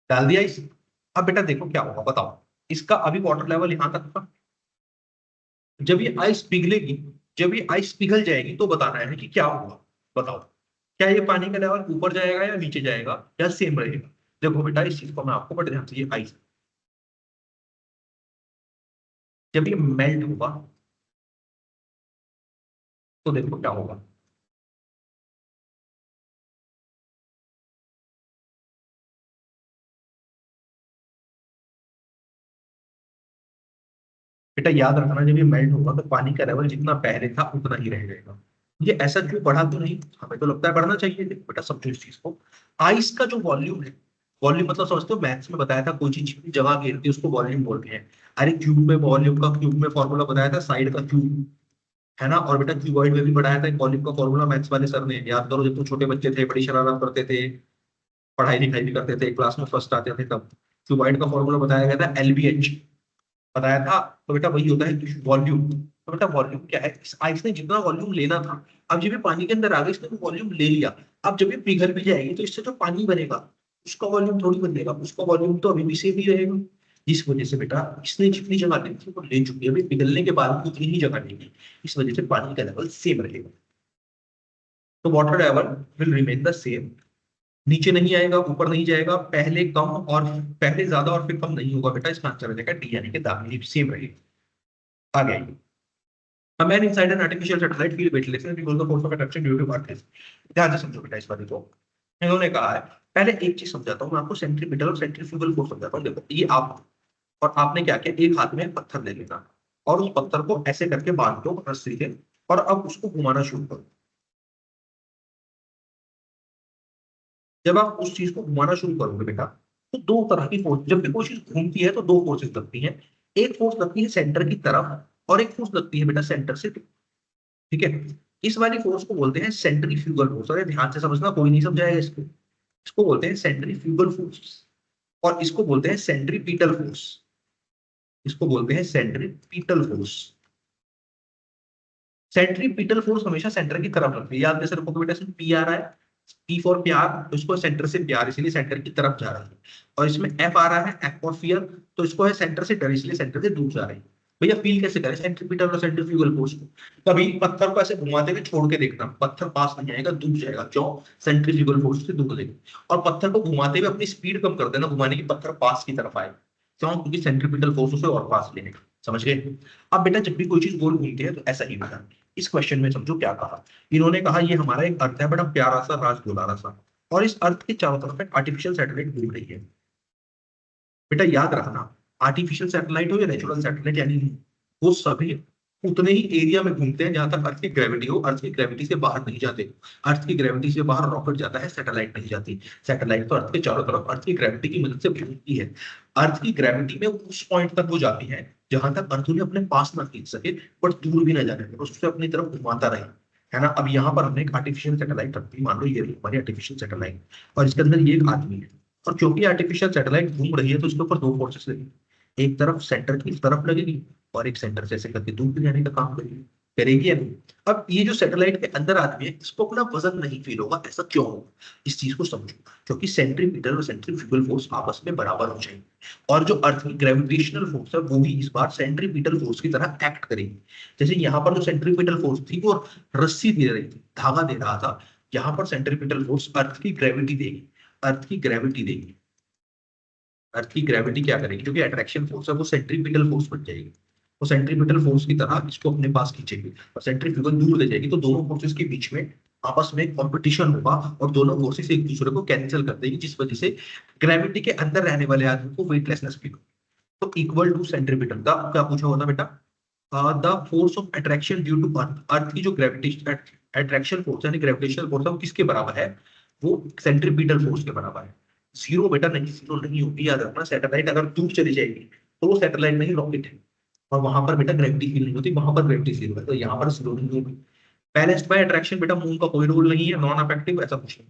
[SPEAKER 1] डाल दिया इस। अब बेटा देखो क्या होगा बताओ, इसका अभी वाटर लेवल यहां तक था, जब ये आइस पिघलेगी, जब ये आइस पिघल जाएगी तो बताना है कि क्या होगा, बताओ। क्या ये पानी का लेवल ऊपर जाएगा या नीचे जाएगा या सेम रहेगा। देखो बेटा इस चीज को मैं आपको बड़े ध्यान से, ये आइस जब ये मेल्ट होगा तो देखो क्या होगा। बेटा याद रखना जब ये मेल्ट होगा तो पानी का लेवल जितना पहले था उतना ही रह जाएगा। ये ऐसा क्यों बढ़ा तो नहीं, हमें तो लगता है बढ़ना चाहिए। देखो बेटा समझो इस चीज को, आइस का जो वॉल्यूम है, वॉल्यूम मतलब समझते हो, मैथ्स में बताया था कोई चीज जितनी जगह घेरती है उसको वॉल्यूम बोलते हैं। अरे क्यूब में वॉल्यूम का, क्यूब में फॉर्मूला बताया था साइड का क्यूब, है ना। और बेटा क्यूबॉइड में भी पढ़ाया था वॉल्यूम का फॉर्मूला, मैथ्स वाले सर ने, याद करो जब तुम छोटे बच्चे थे बड़ी शरारत करते थे, पढ़ाई लिखाई भी करते थे, क्लास में फर्स्ट आते थे, तब क्यूबॉइड का फॉर्मूला बताया गया था एलबीएच, बताया था। तो बेटा वही होता है वॉल्यूम। तो बेटा वॉल्यूम क्या है, इस आइस ने जितना वॉल्यूम लेना था, अब जब ये पानी के अंदर आ गई इसने वॉल्यूम ले लिया। अब जब ये पिघल भी जाएगी तो इससे जो पानी बनेगा उसका वॉल्यूम थोड़ी बनेगा, उसका वॉल्यूम तो अभी भी सेम ही रहेगा। इस वजह से बेटा इसने जितनी जगह ली थी वो ले चुकी है, अभी पिघलने के बाद भी उतनी ही जगह लेगी, इस वजह से पानी का लेवल सेम रहेगा। तो water level will remain the same, नीचे नहीं आएगा ऊपर नहीं जाएगा, पहले कम और पहले ज्यादा और फिर कम नहीं होगा। बेटा इसका आंसर हो जाएगा डी, यानी कि दाहिनी सेम रहेगी। आ गया ये। A man inside an artificial satellite feel weightless because the force of attraction due to earth. ध्यान से समझो बेटा इस बात को, इन्होंने कहा है, पहले एक चीज समझाता हूँ मैं आपको, सेंट्रीपिटल और सेंट्रीफ्यूगल फोर्स समझाता हूँ। देखो ये आप, और आपने क्या किया, एक हाथ में पत्थर ले लेना और उस पत्थर को ऐसे करके बांध दो रस्सी से, और अब उसको घुमाना शुरू करो। जब आप उस चीज को घुमाना शुरू करोगे बेटा, तो दो तरह की फोर्स, जब भी कोई चीज घूमती है तो दो फोर्सेस लगती हैं। एक फोर्स लगती है सेंटर की तरफ और एक फोर्स लगती है बेटा सेंटर से, ठीक है। इस वाली फोर्स को बोलते हैं सेंट्रीफ्यूगल फोर्स, और ये ध्यान से समझना कोई नहीं समझाएगा इसको। इसको बोलते हैं सेंट्रीफ्यूगल फोर्स, और इसको बोलते हैं सेंट्रीपिटल फोर्स, इसको बोलते हैं सेंट्रीपिटल फोर्स। सेंट्रीपिटल फोर्स हमेशा सेंटर की तरफ लगती है, याद कैसे रखोगे बेटा, इसमें पी आ रहा है, पी फॉर प्यार, तो इसको सेंटर से प्यार इसलिए सेंटर की तरफ जा रहा है। और इसमें एफ आ रहा है, एफ फॉर फियर, तो इसको है सेंटर से डर इसलिए सेंटर से दूर जा रही है। भैया फील कैसे करें सेंट्रीपिटल और सेंट्रीफ्यूगल फोर्स को, कभी पत्थर को ऐसे घुमाते हुए छोड़ के देखना, पत्थर पास नहीं आएगा दूर जाएगा, क्यों, सेंट्रीफ्यूगल फोर्स से दूर जाएगा। और पत्थर को घुमाते हुए अपनी स्पीड कम कर देना, घुमाने की पत्थर पास की तरफ आए, क्यों, क्योंकि सेंट्रीपिटल फोर्स उसे और पास लेने का, समझ गए। अब बेटा जब भी कोई चीज गोल घूमती है तो ऐसा ही होता है। इस क्वेश्चन में समझो क्या कहा, इन्होंने कहा ये हमारा एक अर्थ है बड़ा प्यारा सा राजदुलारा सा, और इस अर्थ के चारों तरफ एक आर्टिफिशियल सैटेलाइट घूम रही है। बेटा याद रखना, आर्टिफिशियल सैटेलाइट हो या नेचुरल सैटेलाइट, यानी वो सभी उतने ही एरिया में घूमते हैं जहां तक अर्थ की ग्रेविटी हो, अर्थ की ग्रेविटी से बाहर नहीं जाते। अर्थ की ग्रेविटी से बाहर रॉकेट जाता है, सैटेलाइट नहीं जाती। सैटेलाइट तो अर्थ के चारों तरफ अर्थ की ग्रेविटी की मदद से घूमती है। अर्थ की ग्रेविटी में उस पॉइंट तक वो जाती है जहां तक अर्थ उन्हें अपने पास ना खींच सके, बट दूर भी ना जाने दे, उससे अपनी तरफ घुमाता रहे, है ना। अब यहाँ पर हमने एक आर्टिफिशियल सैटेलाइट रख दी, मान लो ये रही हमारी आर्टिफिशियल सैटेलाइट, और इसके अंदर ये एक आदमी है। और क्योंकि आर्टिफिशियल सैटेलाइट घूम रही है तो इसके ऊपर दो फोर्सेस लगेगी, एक तरफ सेंटर की तरफ लगेगी और एक सेंटर से ऐसे करके दूर भी जाने का काम करेगी, करेगी या नहीं। अब ये जो सैटेलाइट के अंदर आदमी है इसको अपना वजन नहीं फील होगा, ऐसा क्यों होगा, इस चीज को समझो। क्योंकि सेंट्रीपिटल और सेंट्रीफ्यूगल फोर्स आपस में बराबर हो जाएंगे, और जो अर्थ की ग्रेविटेशनल फोर्स है वो भी इस बार सेंट्रीपिटल फोर्स की तरह एक्ट करेगी। जैसे यहाँ पर जो सेंट्रीपिटल फोर्स थी वो रस्सी दे रही थी, धागा दे रहा था, यहाँ पर सेंट्रीपिटल फोर्स अर्थ की ग्रेविटी देगी, अर्थ की ग्रेविटी देगी। अर्थ की ग्रेविटी क्या करेगी, जो कि अट्रैक्शन फोर्स है वो सेंट्रीपिटल फोर्स बन जाएगी, वो सेंट्रीपिटल फोर्स की तरह इसको अपने पास खींचेगी और सेंट्रीफ्यूगल दूर ले जाएगी। तो दोनों फोर्सेस के बीच में आपस में कंपटीशन होगा और दोनों फोर्सेस एक दूसरे को कैंसिल कर देगी, जिस वजह से ग्रेविटी के अंदर रहने वाले आदमी को वेटलेसनेस फील हो। तो इक्वल टू सेंट्रीपिटल का क्या पूछा होता बेटा, the force of attraction due to earth, earth की जो ग्रेविटेशन अट्रैक्शन फोर्स यानी ग्रेविटेशनल फोर्स है वो किसके बराबर है, वो सेंट्रीपिटल फोर्स के बराबर है। जीरो बेटा नहीं, जीरो नहीं होगी, याद रखना। सैटेलाइट अगर दूर चली जाएगी तो वो सैटेलाइट नहीं रॉकेट है, और वहां पर बेटा ग्रेविटी फील नहीं होती, वहां पर ग्रेविटी फील होता है, तो यहाँ पर जीरो नहीं होगी। बैलेंस्ड बाय अट्रैक्शन बेटा मून का कोई रूल नहीं है, नॉन अफेक्टिव ऐसा कुछ नहीं,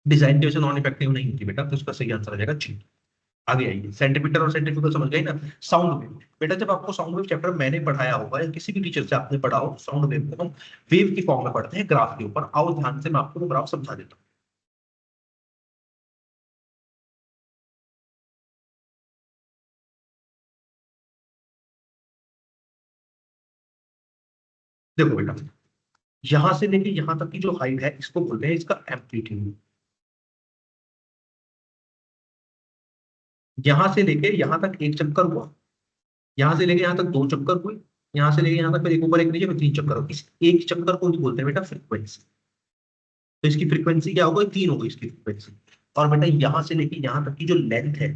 [SPEAKER 1] डिजाइन की वजह से नॉन इफेक्टिव नहीं होती बेटा, तो इसका सही आंसर आ जाएगा जी। आगे आइए, सेंटीमीटर और सेंट्रीफ्यूगल समझ गए ना। साउंड वेव बेटा, जब आपको साउंड वेव चैप्टर मैंने पढ़ाया होगा या किसी भी टीचर से आपने पढ़ा हो, साउंड वेव को हम वेव की फॉर्म में पढ़ते हैं ग्राफ के ऊपर। आओ ध्यान से मैं आपको वो ग्राफ समझा देता हूँ। देखो बेटा, यहां से लेके यहां तक की जो हाइट है इसको बोलते हैं इसका एम्पलीट्यूड। यहां से लेके यहां तक एक चक्कर हुआ, यहां से लेके यहां तक दो चक्कर हुए, यहां से लेके यहां तक फिर एक ऊपर एक नीचे फिर तीन चक्कर हो, इस एक चक्कर को ही बोलते हैं बेटा फ्रीक्वेंसी। तो इसकी फ्रीक्वेंसी क्या होगी, तीन होगी इसकी फ्रीक्वेंसी। और बेटा यहां से लेके यहां तक की जो लेंथ है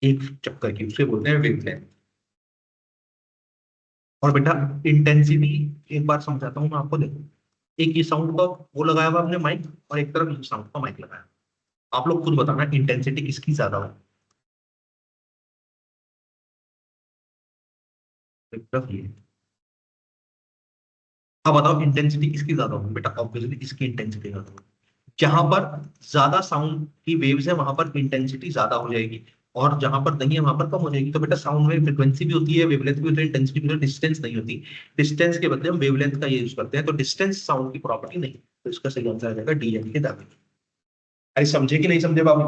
[SPEAKER 1] एक चक्कर की, उसे बोलते हैं वेवलेंथ। और बेटा इंटेंसिटी, एक बार समझाता हूँ मैं आपको, देखो एक ये साउंड का वो लगाया हुआ हमने माइक, और एक तरफ ये साउंड का माइक लगाया। आप लोग खुद बताना इंटेंसिटी किसकी ज्यादा हो, एक तरफ ये। अब बताओ इंटेंसिटी किसकी ज्यादा होगी बेटा, ऑब्वियसली इसकी इंटेंसिटी ज्यादा होगी। जहां पर ज्यादा साउंड की वेव्स है वहां पर इंटेंसिटी ज्यादा हो जाएगी, और जहां पर नहीं है वहां पर कम हो जाएगी। तो बेटा साउंड में फ्रीक्वेंसी भी होती है, वेवलेंथ भी होती है, इंटेंसिटी भी होती है, डिस्टेंस नहीं होती। डिस्टेंस के बदले हम वेवलेंथ का ये यूज करते हैं, तो डिस्टेंस साउंड की प्रॉपर्टी नहीं। तो इसका सही आंसर आ जाएगा डी यानी कि दावे। अरे समझे कि नहीं समझे बाबू।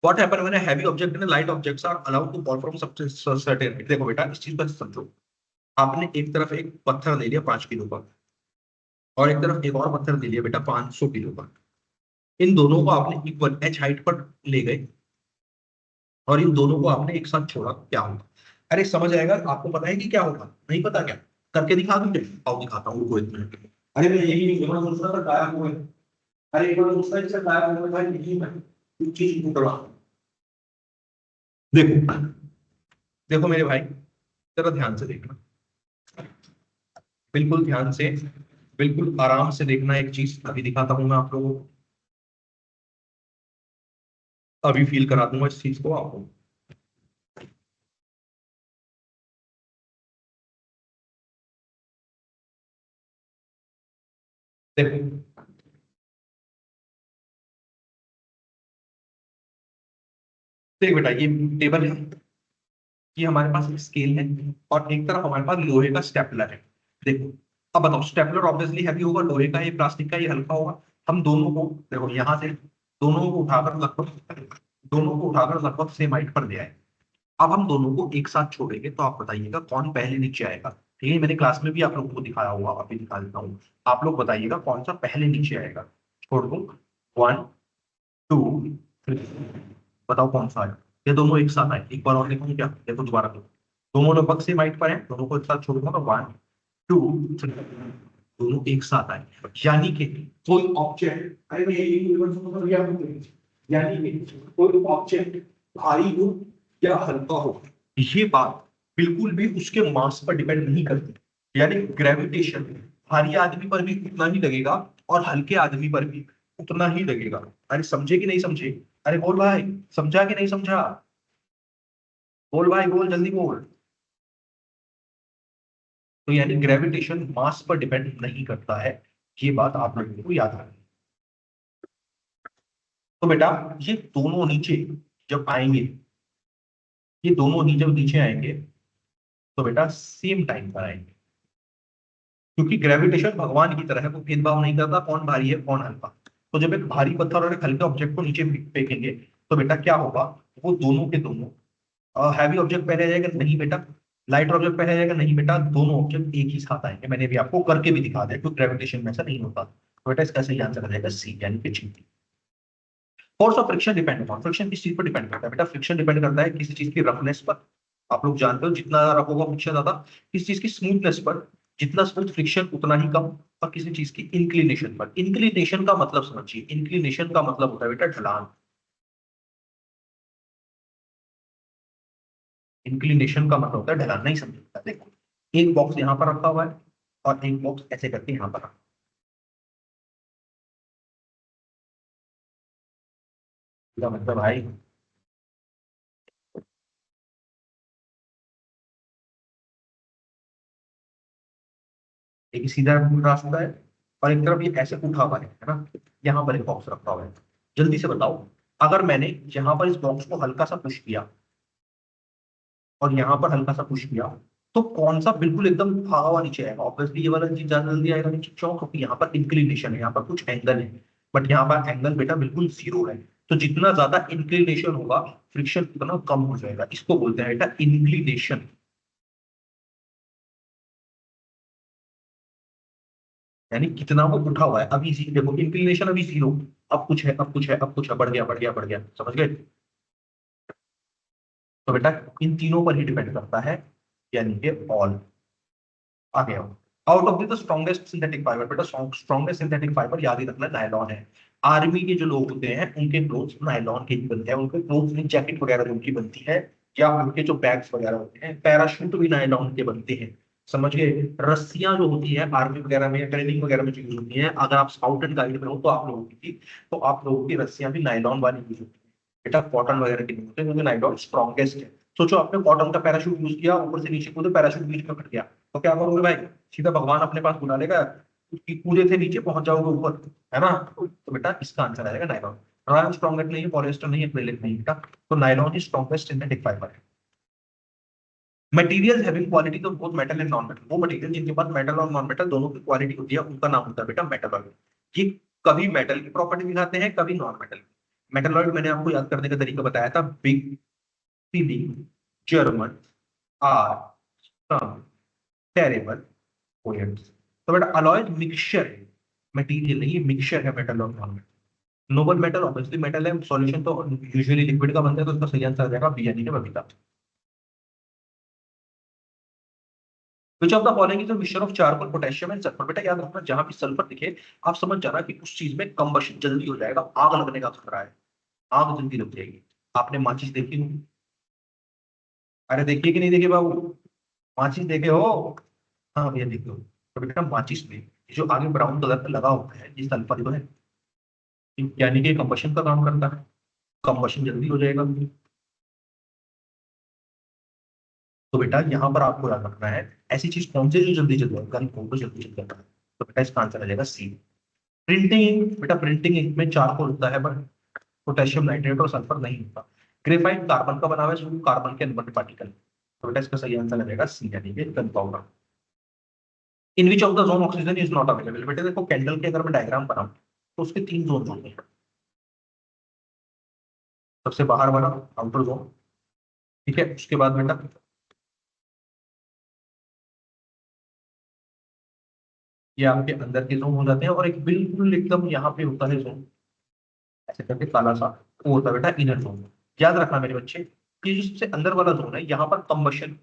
[SPEAKER 1] What happen when a heavy object and a light objects are allowed to fall from certain height? देखो बेटा इस चीज पर समझो। आपने एक तरफ एक पत्थर ले लिया 5 किलो का, और एक तरफ एक और पत्थर ले लिया बेटा 500 किलो का। इन दोनों को आपने इक्वल एच हाइट पर ले गए, और इन दोनों को आपने एक साथ छोड़ा, क्या होगा। अरे समझ आएगा, आपको पता है कि क्या होगा, नहीं पता क्या, करके दिखा दूंगे, आओ दिखाता हूँ, रुको 1 मिनट। अरे मैं यही नहीं मैं सोच रहा था गायब हुए। अरे एक बार दूसरा जैसे गायब हुए भाई, यही मैं कुछ चीज ढूंढ रहा हूँ। देखो, देखो मेरे भाई, जरा ध्यान से देखना, बिल्कुल ध्यान से, बिल्कुल आराम से देखना। एक चीज अभी दिखाता हूं मैं आप लोगों को, अभी फील करा दूंगा इस चीज को आपको। देखो, देख बेटा ये टेबल है, ये हमारे पास एक स्केल है, और एक तरफ हमारे पास लोहे का स्टेपलर है। देखो, अब बताओ स्टेपलर ऑब्वियसली हैवी होगा, लोहे का ये प्लास्टिक का ये हल्का होगा। हम दोनों को देखो यहाँ से, दोनों को उठाकर लगभग सेम हाइट पर ले आए। अब हम दोनों को एक साथ छोड़ेंगे, तो आप बताइएगा कौन पहले नीचे आएगा। ठीक है, मैंने क्लास में भी आप लोगों को दिखाया हुआ, अभी दिखा देता हूँ। आप लोग बताइएगा कौन सा पहले नीचे आएगा। छोड़ दूं, 1 2 3, बताओ कौन सा आएगा। ये दोनों एक साथ आए, एक बार और देखो क्या, देखो दोबारा देखो, दोनों लगभग सेम हाइट पर है, दोनों को एक साथ छोड़ूंगा तो 1 2 3, दोनों एक साथ आए। यानी कि कोई ऑब्जेक्ट, अरे मैं यही यानी कि कोई ऑब्जेक्ट भारी हो या हल्का हो, ये बात बिल्कुल भी उसके मास पर डिपेंड नहीं करती। यानी ग्रेविटेशन भारी आदमी पर भी उतना ही लगेगा और हल्के आदमी पर भी उतना ही लगेगा। अरे समझे कि नहीं समझे? अरे बोल भाई, समझा कि नहीं समझा? बोल भाई बोल, जल्दी बोल। तो यानी ग्रेविटेशन मास पर डिपेंड नहीं करता है, ये बात आप लोगों को याद रखनी। तो बेटा ये दोनों नीचे जब आएंगे, ये दोनों ही जब नीचे आएंगे तो बेटा सेम टाइम पर आएंगे, क्योंकि ग्रेविटेशन भगवान की तरह है, वो भेदभाव नहीं करता कौन भारी है कौन हल्का। तो जब एक भारी पत्थर और एक हल्के ऑब्जेक्ट को नीचे फेंकेंगे तो बेटा क्या होगा, वो दोनों के दोनों हैवी ऑब्जेक्ट पहले आ जाएगा नहीं बेटा, लाइटर ऑब्जेक्ट पहले आ जाएगा नहीं बेटा, दोनों ऑब्जेक्ट एक ही साथ आएंगे। मैंने भी आपको करके भी दिखा दिया, क्योंकि ग्रेविटेशन में ऐसा नहीं होता। तो बेटा इसका सही आंसर आ जाएगा सी, यानी कि चींटी। Force of friction depend upon, friction किस चीज पर डिपेंड करता है बेटा? फ्रिक्शन डिपेंड करता है किसी चीज की रफनेस पर। आप लोग जानते हो जितना रफ होगा फ्रिक्शन ज्यादा, किसी चीज की स्मूथनेस पर, जितना स्मूथ फ्रिक्शन उतना ही कम। और किसी चीज की इंक्लिनेशन पर। इंक्लिनेशन का मतलब समझिए, इंक्लिनेशन का मतलब होता है बेटा ढलान। इंक्लिनेशन का मतलब होता है ढलान, नहीं समझता? देखो एक बॉक्स यहाँ पर रखा हुआ है और एक बॉक्स ऐसे करके यहाँ पर रखा। इसका मतलब भाई, एक सीधा रास्ता है और एक तरफ ये ऐसे उठा हुआ है ना, यहाँ पर एक बॉक्स रखा हुआ है। जल्दी से बताओ, अगर मैंने यहाँ पर इस बॉक्स को हल्का सा पुश किया और यहाँ पर हल्का सा पुश किया, तो कौन सा बिल्कुल एकदम भागा हुआ नीचे आएगा? ऑब्वियसली ये वाला चीज ज्यादा जल्दी आएगा नीचे। क्यों? क्योंकि यहाँ पर इंक्लिनेशन है, यहाँ पर कुछ एंगल है। बट यहाँ पर एंगल बेटा बिल्कुल जीरो है। तो जितना ज्यादा इंक्लिनेशन होगा फ्रिक्शन उतना कम हो जाएगा, इसको बोलते हैं बेटा इंक्लिनेशन। यानी कितना वो उठा हुआ है। अभी देखो इंक्लिनेशन अभी जीरो, अब कुछ है अब कुछ है अब कुछ है, बढ़ गया बढ़ गया बढ़ गया, समझ गए? तो बेटा इन तीनों पर ही डिपेंड करता है, यानी कि ऑल। आ गया। Out of the strongest synthetic fibre, बेटा स्ट्रॉन्गेस्ट सिंथेटिक फाइबर याद ही रखना नायलॉन है। आर्मी के जो लोग होते हैं उनके क्लोथ्स नायलॉन के ही बनते हैं, उनके क्लोथ्स में जैकेट वगैरह जो उनकी बनती है, या उनके जो बैग्स वगैरह होते हैं, पैराशूट भी नायलॉन के बनते हैं। समझ गए? रस्सियां जो होती है आर्मी वगैरह में या ट्रेनिंग वगैरह में यूज होती है, अगर आप स्काउट एंड गाइड में हो तो आप लोगों की थी, तो आप लोगों की रस्सियां भी नायलॉन वाली यूज होती है बेटा, कॉटन वगैरह की नहीं होती, क्योंकि नायलॉन स्ट्रॉन्गेस्ट है। सोचो आपने कॉटन का पैराशूट यूज किया, ऊपर से नीचे कूदे, पैराशूट बीच में फट गया, तो क्या करोगे भाई? सीधा भगवान अपने पास बुला लेगा कि कूदे थे नीचे पहुंच जाओगे ऊपर, है ना? तो बेटा इसका आंसर आएगा नायलॉन। रॉयल स्ट्रॉन्गेस्ट नहीं है, पॉलिएस्टर नहीं है, एक्रिलिक नहीं है बेटा। तो नायलॉन ही स्ट्रॉन्गेस्ट सिंथेटिक फाइबर है। मटेरियल हैविंग क्वालिटी तो both metal and non metal, वो मटेरियल जिनके पास मेटल और नॉन मेटल दोनों की क्वालिटी होती है उनका नाम होता है बेटा मेटलॉइड। ये कभी मेटल की प्रॉपर्टी दिखाते हैं कभी नॉन मेटल। मेटलॉइड मैंने आपको याद करने का तरीका बताया था, big, ceiling, German, are, some, terrible, poets. तो बेटा अलॉयज मिक्सचर है, मटेरियल नहीं, ये मिक्सचर है मेटल और non metal. Nobel metal obviously metal है, सॉल्यूशन तो यूजुअली लिक्विड का बनता है, तो इसका सही आंसर आ जाएगा बी, यानी कि बबीता। विच of the following is a mixture of charcoal, potassium and sulphur? बेटा याद रखना जहां भी सल्फर दिखे आप समझ जाना कि उस चीज में कंबशन जल्दी हो जाएगा, आग लगने का खतरा है, आग जल्दी लग जाएगी। आपने माचिस देखी होगी, अरे देखिए कि नहीं देखे बाबू? माचिस देखे हो? हाँ भैया देखे हो। तो बेटा माचिस में जो आगे ब्राउन कलर का लगा होता है ये सल्फर तो है, यानी कि कंबशन का काम करता है, कंबशन जल्दी हो जाएगा। तो बेटा यहाँ पर आपको याद रखना है ऐसी चीज कौन सी जो जल्दी जल जाएगा, कौन को जल्दी जल जाता है। तो बेटा इसका आंसर आ जाएगा सी, प्रिंटिंग इंक। बेटा प्रिंटिंग इंक में चारकोल होता है बट पोटेशियम नाइट्रेट और सल्फर नहीं होता। ग्रेफाइट कार्बन का बना हुआ है, सिर्फ कार्बन के अनबन पार्टिकल। तो बेटा इसका सही आंसर आ जाएगा सी, यानी कि gunpowder. In which of the zone oxygen is not available? बेटे देखो कैंडल के अगर मैं डायग्राम बनाऊं तो उसके तीन जोन होते हैं। सबसे बाहर वाला आउटर जोन, ठीक है, उसके बाद बेटा ये आपके अंदर के जोन हो जाते हैं, और एक बिल्कुल एकदम यहाँ पे होता है जोन ऐसे करके काला सा, वो होता है बेटा इनर जोन। याद रखना मेरे बच्चे, ये जो सबसे अंदर वाला जोन है यहाँ पर कंबशन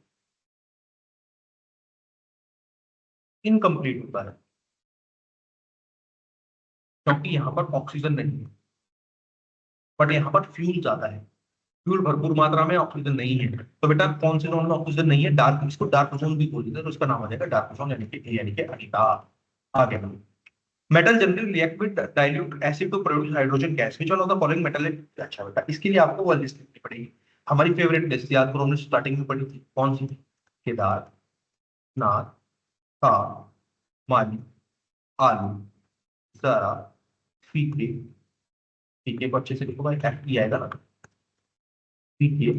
[SPEAKER 1] इनकम्प्लीट होता है, क्योंकि यहाँ पर ऑक्सीजन नहीं है। बट यहाँ पर फ्यूल ज्यादा है, फ्यूल भरपूर मात्रा में, ऑक्सीजन नहीं है। तो बेटा कौन से जोन में ऑक्सीजन नहीं है, डार्क, इसको डार्क जोन भी बोल देते हैं, तो उसका नाम हो जाएगा डार्क जोन, यानी कि अनिता। आगे बढ़ो। Metal generally react with dilute acid to produce hydrogen gas, which one of the following metal है। अच्छा बेटा, इसके लिए आपको वो लिस्ट लिखनी पड़ेगी। हमारी फेवरेट लिस्ट याद करो, हमने स्टार्टिंग में पढ़ी थी, कौन सी थी? केदार, नाथ, का, माली, आलू, जरा, फीके। फीके को अच्छे से लिखो भाई, एफ ई आएगा ना। फीके,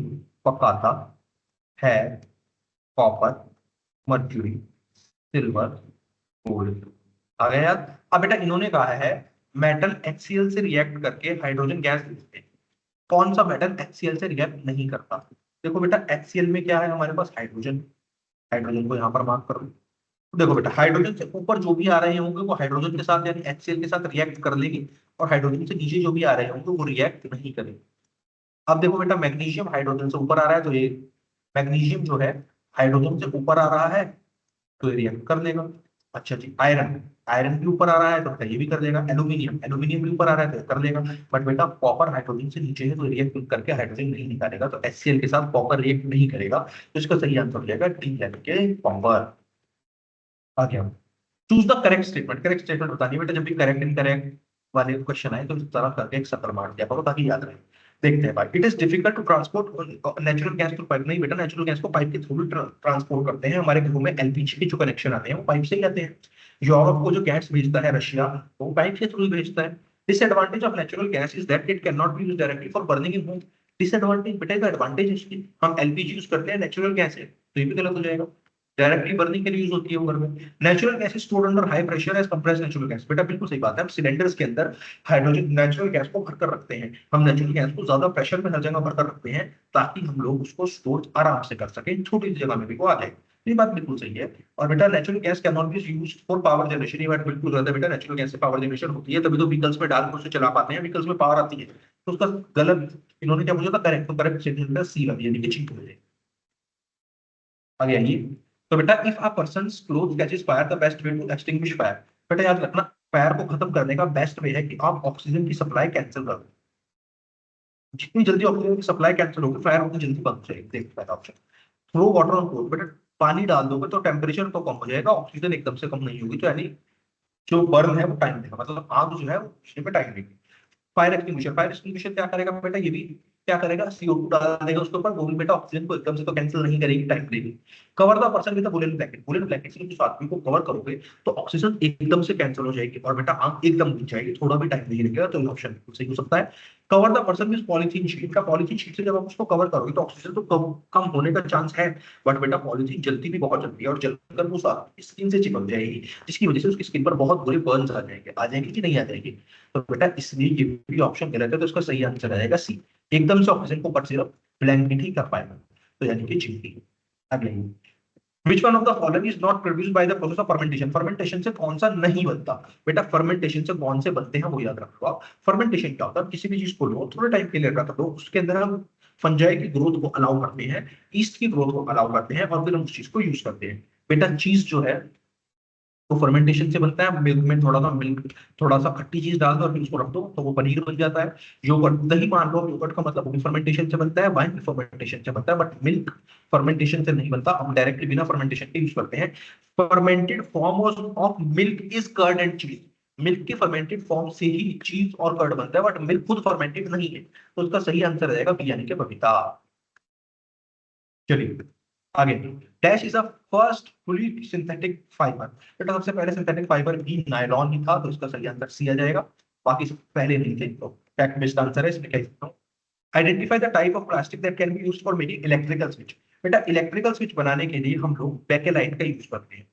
[SPEAKER 1] पकाता है, कॉपर, मर्क्यूरी, सिल्वर, गोल्ड। आ गया याद? अब बेटा इन्होंने कहा है मेटल HCl से रिएक्ट करके हाइड्रोजन गैस देते हैं। कौन सा मेटल HCl से रिएक्ट नहीं करता? देखो बेटा HCl में क्या है हमारे पास, हाइड्रोजन। हाइड्रोजन को यहाँ पर मार्क करो। तो देखो बेटा, हाइड्रोजन से ऊपर जो भी आ रहे होंगे वो हाइड्रोजन के साथ यानी HCl के साथ रिएक्ट कर लेंगे, और हाइड्रोजन से नीचे जो भी आ रहे होंगे वो रिएक्ट नहीं करेंगे। अब देखो बेटा, मैग्नीशियम हाइड्रोजन से ऊपर आ रहा है, तो ये मैग्नीशियम जो है हाइड्रोजन से ऊपर आ रहा है, तो ये रिएक्ट कर लेगा। अच्छा जी, आयरन, आयरन भी ऊपर आ रहा है तो बेटा ये भी कर लेगा। एल्यूमिनियम, एल्यूमिनियम भी ऊपर आ रहा है तो ये कर लेगा। बट बेटा कॉपर हाइड्रोजन से नीचे है तो रिएक्ट करके हाइड्रोजन नहीं निकालेगा, तो HCl के साथ कॉपर रिएक्ट नहीं करेगा। तो इसका सही आंसर हो जाएगा डी, यानी कि कॉपर। आ गया। Choose the correct statement. Correct statement बतानी है बेटा, जब भी करेक्ट इनकरेक्ट वाले क्वेश्चन आए तो इस तरह करके एक शक्ल मार दिया करो ताकि याद रहे। देखते हैं भाई, it is difficult to transport natural gas through pipe. नहीं बेटा, नेचुरल गैस को पाइप के थ्रू ट्रांसपोर्ट करते हैं। हमारे घरों में LPG के जो कनेक्शन आते हैं वो पाइप से ही आते हैं। यूरोप को जो गैस भेजता है रशिया, वो पाइप के थ्रू भेजता है। Disadvantage of natural gas is that it can not be used directly for burning in home. Disadvantage बेटा, का एडवांटेज है इसकी, हम LPG यूज करते हैं, नेचुरल गैस है तो ये भी गलत हो जाएगा। डायरेक्टली बर्निंग के लिए यूज होती है वो घर में। Natural gas is stored under high pressure as compressed natural gas. बेटा बिल्कुल सही बात है, हम सिलेंडर्स के अंदर हाइड्रोजन नेचुरल गैस को भरकर रखते हैं। हम नेचुरल गैस को ज्यादा प्रेशर में हर जगह भरकर रखते हैं ताकि हम लोग उसको स्टोर आराम से कर सकें, छोटी सी जगह में भी वो आ जाए। ये बात बिल्कुल सही है। और बेटा natural gas can not be used for power generation, ये बात बिल्कुल गलत है बेटा। नेचुरल गैस से पावर जनरेशन होती है, तभी तो व्हीकल्स में डाल के उसे चला पाते हैं, व्हीकल्स में पावर आती है। तो उसका गलत, इन्होंने क्या पूछा था, करेक्ट, तो करेक्ट स्टेटमेंट सी वाली यानी कि चीप हो जाएगी। आगे आइए। तो बेटा if a person's cloth catches fire the best way to extinguish fire. बेटा याद रखना, फायर को खत्म करने का बेस्ट वे है कि आप ऑक्सीजन की सप्लाई कैंसिल कर दो। जितनी जल्दी ऑक्सीजन की सप्लाई कैंसिल होगी फायर उतनी जल्दी बंद हो जाएगी। देख पहला option, throw water on cloth. बेटा पानी डाल दोगे तो टेम्परेचर तो कम हो जाएगा, ऑक्सीजन एकदम से कम नहीं होगी, तो यानी जो बर्न है वो टाइम लेगा, मतलब आग जो है वो बुझने में टाइम लेगी। फायर एक्सटिंग्विशर, फायर एक्सटिंग्विशर क्या करेगा बेटा, ये भी क्या करेगा, CO2 डाल देगा उसके ऊपर, वो भी बेटा ऑक्सीजन को एकदम से तो कैंसिल नहीं करेगी, टाइम लेगी। Cover the person with woollen blanket. Woollen blanket से उस आदमी को कवर करोगे तो ऑक्सीजन एकदम से कैंसिल हो जाएगी और बेटा आंख एकदम बुझ जाएगी, थोड़ा भी टाइम नहीं लगेगा, तो ये ऑप्शन बिल्कुल सही हो सकता है। Cover the person with polythene sheet. का पॉलीथीन शीट से जब आप उसको कवर करोगे तो ऑक्सीजन तो कम होने का चांस है, बट बेटा पॉलीथीन जलती भी बहुत जल्दी है और जलकर वो स्किन से चिपक जाएगी, जिसकी वजह से उसकी स्किन पर बहुत बुरे बर्न्स आ जाएंगे कि नहीं आ जाएंगे। तो बेटा इसलिए ये भी ऑप्शन गलत है, तो इसका सही आंसर आ जाएगा सी। एकदम से ऑक्सीजन को बट सिर्फ ब्लैंकेट ही कर पाएगा, तो यानी कि चींटी। अगले, which one of the following is not produced by the process of fermentation. Fermentation से कौन सा नहीं बनता? बेटा फर्मेंटेशन से कौन से बनते हैं वो याद रखो आप। फर्मेंटेशन क्या होता है, किसी भी चीज को लो थोड़े टाइम के लिए रख दो, उसके अंदर हम फंजाई की ग्रोथ को अलाउ करते हैं, ईस्ट की ग्रोथ को अलाउ करते हैं, और फिर हम उस चीज को यूज करते हैं। बेटा चीज जो है तो फर्मेंटेशन से बनता है, मिल्क में थोड़ा सा मिल्क, थोड़ा सा खट्टी चीज डाल दो और फिर उसको रख दो तो वो पनीर बन जाता है। योगर्ट, दही मान लो, योगर्ट का मतलब वो भी फर्मेंटेशन से बनता है, वाइन भी फर्मेंटेशन से बनता है, बट मिल्क फर्मेंटेशन से नहीं बनता, हम डायरेक्टली बिना फर्मेंटेशन के यूज करते हैं। Fermented form of milk is curd and cheese. Milk के फर्मेंटेड फॉर्म से ही चीज और कर्ड बनता है, बट मिल्क खुद फर्मेंटेड नहीं है, तो उसका सही आंसर रहेगा बी यानी कि बबीता। चलिए आगे। Dash is a first fully synthetic fibre. बेटा सबसे पहले सिंथेटिक फाइबर भी नायलॉन ही था, तो इसका सही आंसर सी आ जाएगा, बाकी सब पहले नहीं थे, तो फैक्ट बेस्ड आंसर है, इसमें कह सकता हूँ। Identify the type of plastic that can be used for making electrical switch. बेटा इलेक्ट्रिकल स्विच बनाने के लिए हम लोग बेकेलाइट का यूज करते हैं।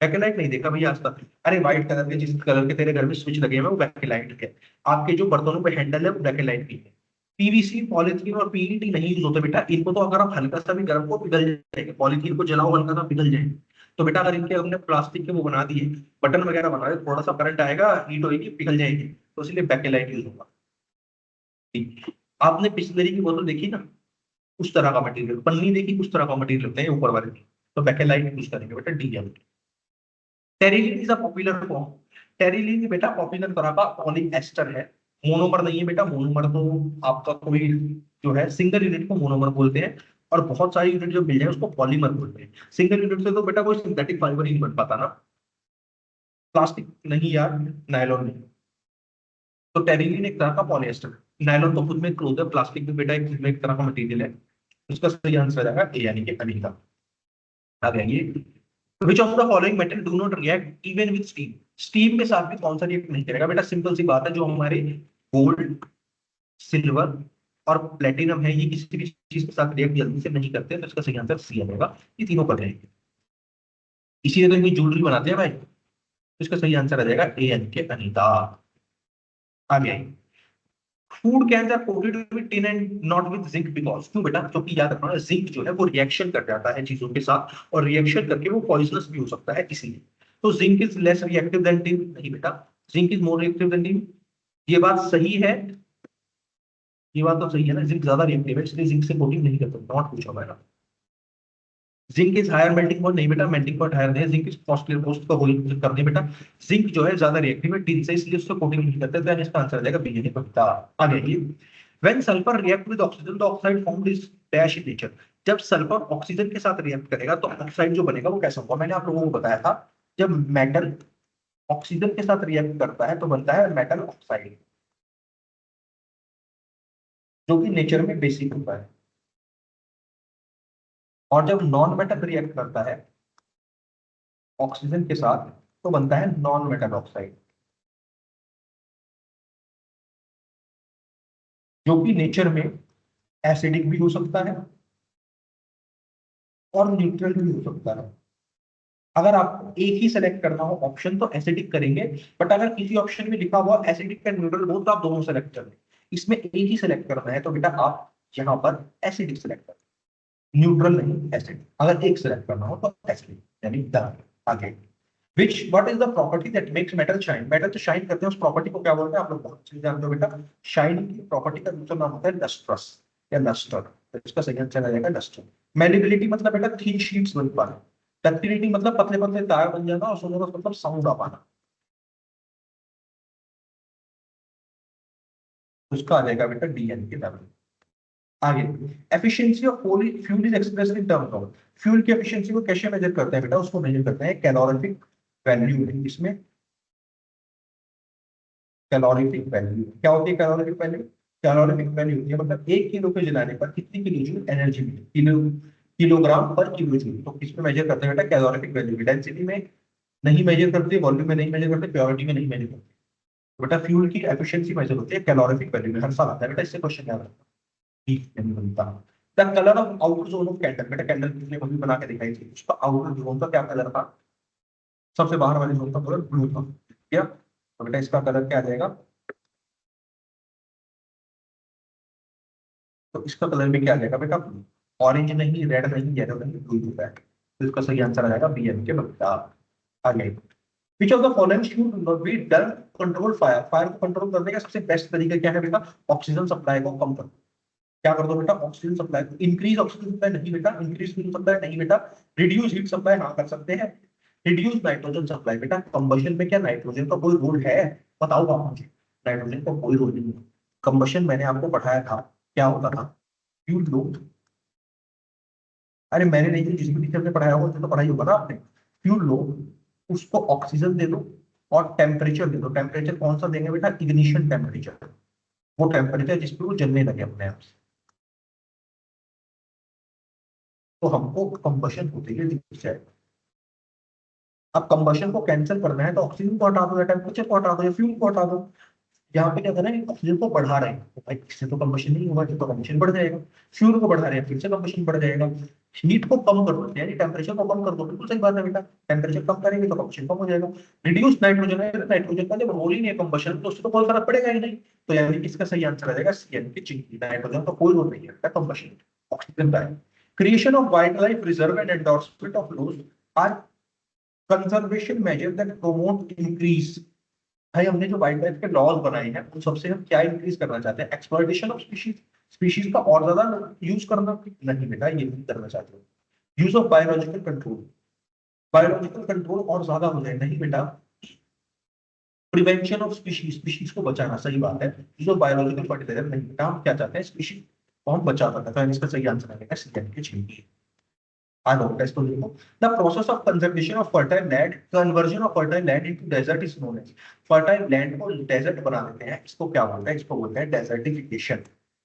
[SPEAKER 1] बेकेलाइट नहीं देखा भैया आज तक? अरे व्हाइट कलर के, जिस कलर के तेरे घर में स्विच लगे हुए हैं वो बेकेलाइट है। आपके जो बर्तनों पे हैंडल है वो बेकेलाइट की है। PVC, पॉलिथीन और PET नहीं यूज होते बेटा, इनको तो अगर आप हल्का सा भी गर्म को पिघल जाएंगे, पॉलिथीन को जलाओ हल्का सा पिघल जाएंगे। तो बेटा अगर इनके हमने प्लास्टिक के वो बना दिए, बटन वगैरह बना दिए, थोड़ा सा करंट आएगा, हीट होगी, पिघल जाएंगे, तो इसलिए बेकेलाइट यूज होगा। ठीक। आपने बिस्लरी की बोतल देखी ना, उस तरह का मटेरियल, पन्नी देखी, उस तरह का मटेरियल होते हैं ऊपर वाले की, तो बेकेलाइट यूज करेंगे बेटा, D. Terylene is a popular form. Terylene बेटा पॉपुलर तरह का पॉलीएस्टर है, मोनोमर नहीं है बेटा, मोनोमर तो आपका कोई जो है सिंगल यूनिट को मोनोमर बोलते हैं, और बहुत सारी यूनिट जो मिल जाए उसको पॉलीमर बोलते हैं। सिंगल यूनिट से तो बेटा कोई सिंथेटिक फाइबर ही नहीं बन पाता ना, प्लास्टिक नहीं यार, नायलॉन नहीं। तो टेरिलिन एक तरह का पॉलिएस्टर, नायलॉन तो खुद में क्लोथ है, प्लास्टिक भी बेटा एक खुद में एक तरह का मटेरियल है। उसका सही आंसर आ जाएगा ए यानी कि अनीता। आ गया ये। विच of the following metal do not react even with steam, steam के साथ भी कौन सा रिएक्ट नहीं करेगा बेटा, सिंपल सी बात है, जो हमारे गोल्ड, सिल्वर और प्लेटिनम है, ये किसी भी चीज के साथ रिएक्ट जल्दी से नहीं करते, तो इसका सही आंसर सी आएगा, ये तीनों कर जाएंगे। इसीलिए तो इनकी ज्वेलरी बनाते हैं भाई। तो इसका सही आंसर आ जाएगा ए यानी कि अनीता। आ गया। Food cans are coated with tin and not with zinc because, क्यों बेटा, क्योंकि याद रखना जिंक जो है वो रिएक्शन कर जाता है चीजों के साथ, और रिएक्शन करके वो पॉइजनस भी हो सकता है, इसलिए। तो zinc is less reactive than tin, नहीं बेटा, zinc is more reactive than tin. ये बात सही है, ये बात तो सही है ना, जिंक ज्यादा रिएक्टिव है, इसलिए जिंक से कोटिंग नहीं कर सकता, नॉट पूछा मैंने। Zinc is higher melting point, नहीं बेटा, मेल्टिंग पॉइंट हायर नहीं है, जिंक इज कॉस्टली पोस्ट का होल कर दे बेटा। जिंक जो है ज्यादा रिएक्टिव है टिन से, इसलिए उसको कोटिंग नहीं करते, तो इसका आंसर आ जाएगा बी यानी पपीता। आगे ये, when sulphur react with oxygen the oxide formed is dash in nature, जब सल्फर ऑक्सीजन के साथ रिएक्ट करेगा तो ऑक्साइड जो बनेगा वो कैसा होगा, मैंने आप लोगों को बताया था, जब मेटल ऑक्सीजन के साथ रिएक्ट करता है तो बनता है मेटल ऑक्साइड, जो कि नेचर में बेसिक होता है। और जब नॉन मेटल रिएक्ट करता है ऑक्सीजन के साथ तो बनता है नॉन मेटल ऑक्साइड, जो कि नेचर में एसिडिक भी हो सकता है और न्यूट्रल भी हो सकता है। अगर आपको एक ही सेलेक्ट करना हो ऑप्शन तो एसिडिक करेंगे, बट अगर किसी ऑप्शन में लिखा हुआ एसिडिक एंड न्यूट्रल हो तो आप दोनों सेलेक्ट करें। इसमें एक ही सेलेक्ट करना है तो बेटा आप यहाँ पर एसिडिक सेलेक्ट करें, न्यूट्रल नहीं एसिडिक। अगर एक सेलेक्ट करना हो तो एसिडिक यानी द। आगे, which what is the property that makes metal shine, metal तो शाइन करते हैं, उस प्रॉपर्टी को क्या बोलते हैं आप लोग बहुत अच्छे से जानते हो बेटा, शाइनिंग की प्रॉपर्टी का दूसरा नाम होता है लस्ट्रस या लस्टर, तो इसका सही आंसर आ जाएगा लस्टर। मैलिबिलिटी मतलब बेटा थिन शीट्स बन पाना, डक्टिलिटी मतलब पतले पतले तार बन जाना, और सोनोरस मतलब साउंड आ पाना, उसका आ जाएगा बेटा डीएन के लेवल। आगे, efficiency of fuel is expressed in terms of, fuel की एफिशिएंसी को कैसे मेजर करते हैं बेटा, उसको मेजर करते हैं कैलोरीफिक वैल्यू में। इसमें कैलोरीफिक वैल्यू क्या होती है, कैलोरीफिक वैल्यू, कैलोरीफिक वैल्यू होती है मतलब 1 किलो के जलाने पर कितनी किलो जूल एनर्जी मिली, किलोग्राम पर किलो जूल, तो किसमें मेजर करते हैं बेटा, कैलोरीफिक वैल्यू में। डेंसिटी में नहीं मेजर करते, वॉल्यूम में नहीं मेजर करते, प्योरिटी में नहीं मेजर करते, तो बेटा फ्यूल की एफिशिएंसी मेजर होती है कैलोरीफिक वैल्यू में, हर साल आता है बेटा, इससे क्वेश्चन याद रखना। ठीक है, बनता the colour of outer zone of candle, बेटा कैंडल किसने अभी बना के दिखाई थी, उसका आउटर जोन का क्या कलर था, सबसे बाहर वाले जोन का कलर ब्लू था, ठीक है, तो बेटा इसका कलर क्या आ जाएगा, तो इसका कलर भी क्या आ जाएगा बेटा, ऑरेंज नहीं, रेड नहीं, येलो नहीं, ब्लू होता है, तो इसका सही आंसर आ जाएगा बी एन के बगैर। आगे, विच of the following should not be done control fire, fire को कंट्रोल करने का सबसे बेस्ट तरीका क्या है बेटा, ऑक्सीजन सप्लाई को कम कर, क्या कर दो बेटा, ऑक्सीजन सप्लाई को इंक्रीज, ऑक्सीजन सप्लाई नहीं बेटा, इंक्रीज हीट सप्लाई नहीं बेटा, रिड्यूस हीट सप्लाई हाँ कर सकते हैं, रिड्यूस नाइट्रोजन सप्लाई, बेटा कंबशन में क्या नाइट्रोजन का कोई रोल है, बताओ आप मुझे, नाइट्रोजन का कोई रोल नहीं है। कंबशन मैंने आपको पढ़ाया था क्या होता था, फ्यूल लो, अरे मैंने नहीं तो जिस भी टीचर ने पढ़ाया होगा तो पढ़ाई होगा ना आपने, फ्यूल लो, उसको ऑक्सीजन दे दो और टेम्परेचर दे दो, टेम्परेचर कौन सा देंगे बेटा, इग्निशन टेम्परेचर, वो टेम्परेचर जिसपे वो जलने लगे अपने आप से, तो हमको कंबशन होते ही दिख जाएगा। अब कंबशन को कैंसिल करना है तो ऑक्सीजन को हटा दो या टेम्परेचर को हटा दो या फ्यूल को हटा दो, यहाँ पे क्या करना है, ऑक्सीजन को बढ़ा रहे हैं तो भाई इससे तो कंबशन नहीं होगा, तो कंबशन बढ़ जाएगा, फ्यूल को बढ़ा रहे हैं फिर से कंबशन बढ़ जाएगा, हीट को कम कर दो यानी टेम्परेचर को कम कर दो, बिल्कुल सही बात है बेटा, टेम्परेचर कम करेंगे तो कंबशन कम हो जाएगा। रिड्यूस नाइट्रोजन है, नाइट्रोजन का जब रोल ही नहीं है कंबशन तो उससे तो कोई फर्क पड़ेगा ही नहीं, तो यानी इसका सही आंसर आ जाएगा सी यानी कि चिंकी, नाइट्रोजन का कोई रोल नहीं है कंबशन, ऑक्सीजन का है। Creation of wild life reserve and endorsement of laws are conservation measure that promote increase, भाई हमने जो वाइल्ड लाइफ के लॉज बनाए हैं उन सबसे हम क्या इंक्रीज करना चाहते हैं, एक्सप्लॉइटेशन ऑफ स्पीशीज, स्पीशीज का और ज्यादा यूज करना, नहीं बेटा ये नहीं करना चाहते हो। Use of biological control, biological control और ज्यादा हो जाए, नहीं बेटा, प्रिवेंशन ऑफ स्पीशीज, स्पीशीज को बचाना, सही बात है। जो बायोलॉजिकल फर्टिलाइजर नहीं होता, हम क्या चाहते हैं, स्पीशीज को हम बचा पाते हैं। इसका सही आंसर आएगा सी यानी कि छिड़की। आगे होता है इसको देखो। The process of conservation of fertile land, conversion of fertile land into desert is known as. Fertile land को डेजर्ट बना देते हैं, इसको क्या बोलते हैं, इसको बोलते हैं डेजर्टिफिकेशन।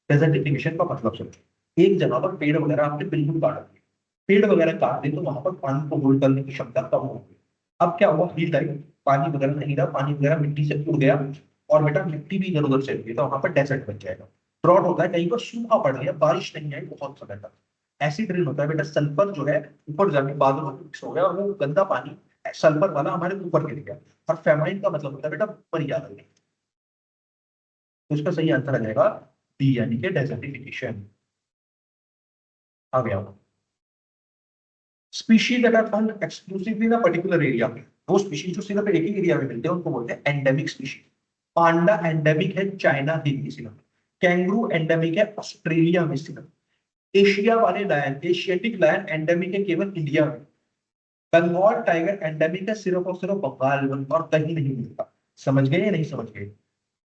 [SPEAKER 1] डेजर्टिफिकेशन का मतलब समझो, एक जगह पर पेड़ वगैरह आपने बिल्कुल काट दिए, पेड़ वगैरह काट दिए तो वहां पर पानी को होल्ड करने की क्षमता कम हो गई। अब क्या हुआ, हिल टाइम, पानी वगैरह नहीं रहा, पानी वगैरह मिट्टी से उड़ गया, और बेटा मिट्टी भी इधर उधर चली गई, तो वहां पर डेजर्ट बन जाएगा। ड्रॉट होता है, कहीं पर सूखा पड़ गया, बारिश नहीं आई बहुत समय तक। एसिड रेन होता है बेटा, सल्फर जो है ऊपर जाके बादलों में मिक्स हो गया, और वो गंदा पानी सल्फर वाला हमारे ऊपर गिर गया। और फेमाइन का मतलब होता है बेटा ऊपर ही आ गई। तो इसका सही आंसर आ जाएगा डी यानी कि डेजर्टिफिकेशन। आ गया। Species that are found exclusively in a particular area, वो स्पीशीज जो सिर्फ एक ही एरिया में मिलते हैं उनको बोलते हैं एंडेमिक स्पीशीज। पांडा एंडेमिक है चाइना हिंदी सिर्फ। कैंगरू एंडेमिक है ऑस्ट्रेलिया में सिर्फ। एशिया वाले लायन, एशियाटिक लायन एंडेमिक है केवल इंडिया में। बंगाल टाइगर एंडेमिक है सिर्फ और सिर्फ बंगाल में, और कहीं नहीं मिलता। समझ गए या नहीं समझ गए?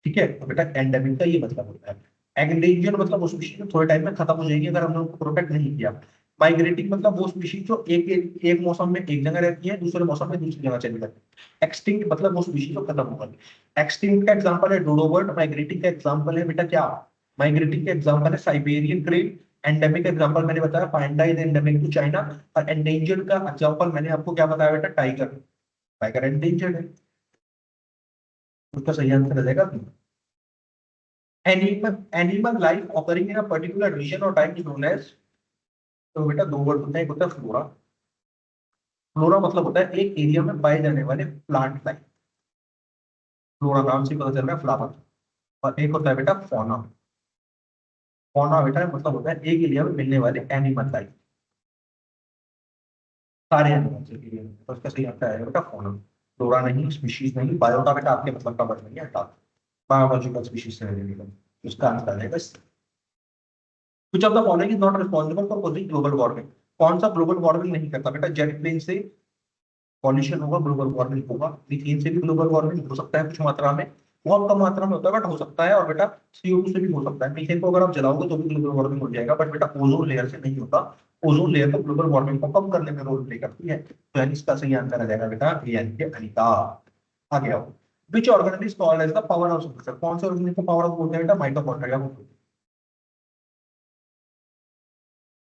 [SPEAKER 1] ठीक है, तो बेटा एंडेमिक का ये मतलब होता है। एंडेंजर मतलब वो स्पीशीज थोड़े टाइम में खत्म हो जाएगी अगर हमने उनको प्रोटेक्ट नहीं किया। माइग्रेटिंग मतलब वो स्पीशीज जो एक मौसम में एक जगह रहती है, दूसरे मौसम में दूसरी जगह चली जाती है। एक्सटिंक्ट मतलब वो स्पीशीज जो खत्म हो गई। एक्सटिंक्ट का एग्जांपल है डोडो बर्ड, माइग्रेटिंग का एग्जांपल है बेटा क्या, माइग्रेटिंग का एग्जांपल है साइबेरियन क्रेन। एंडेमिक एग्जांपल मैंने बताया पांडा इज एंडेमिक टू चाइना। और एंडेंजर्ड का एग्जांपल मैंने आपको क्या बताया बेटा, टाइगर। टाइगर एंडेंजर्ड है, उसका सही आंसर आ जाएगा। Animal life occurring in a particular region और टाइम इज नोन एज। तो बेटा दो वर्ड होते हैं, एक होता है फ्लोरा। फ्लोरा मतलब होता है एक एरिया में पाए जाने वाले प्लांट लाइफ। फ्लोरा नाम से पता चल रहा है फ्लावर। और एक होता है बेटा फौना। फौना बेटा मतलब होता है एक एरिया में मिलने वाले एनिमल लाइफ, सारे एनिमल्स एक एरिया में, तो इसका सही आंसर है बेटा फौना। फ्लोरा नहीं, स्पीशीज नहीं, बायोटा बेटा आपके मतलब का वर्ड नहीं है, हटा। बायोलॉजिकल स्पीशीज से रिलेटेड, उसका आंसर है बस। कुछ of the following is not responsible for causing global warming. कौन सा ग्लोबल वार्मिंग नहीं करता बेटा, जेट प्लेन से पॉल्यूशन होगा, ग्लोबल वार्मिंग होगा। मीथेन से भी ग्लोबल वार्मिंग हो सकता है कुछ मात्रा में, बहुत कम मात्रा में होता है बट हो सकता है। और बेटा CO2 से भी हो सकता है, मीथेन को अगर आप जलाओगे तो भी ग्लोबल वार्मिंग हो जाएगा, बट बेटा ओजोन लेयर से नहीं होता। ओजोन लेयर तो ग्लोबल वार्मिंग को कम करने में रोल प्ले करती है। तो यानी इसका सही आंसर आ जाएगा बेटा ए यानी कि अनिता। आ गया। Which organism is called as the power house of nature, कौन से ऑर्गेनिज्म को पावर हाउस बोलते हैं बेटा, माइटोकॉन्ड्रिया को।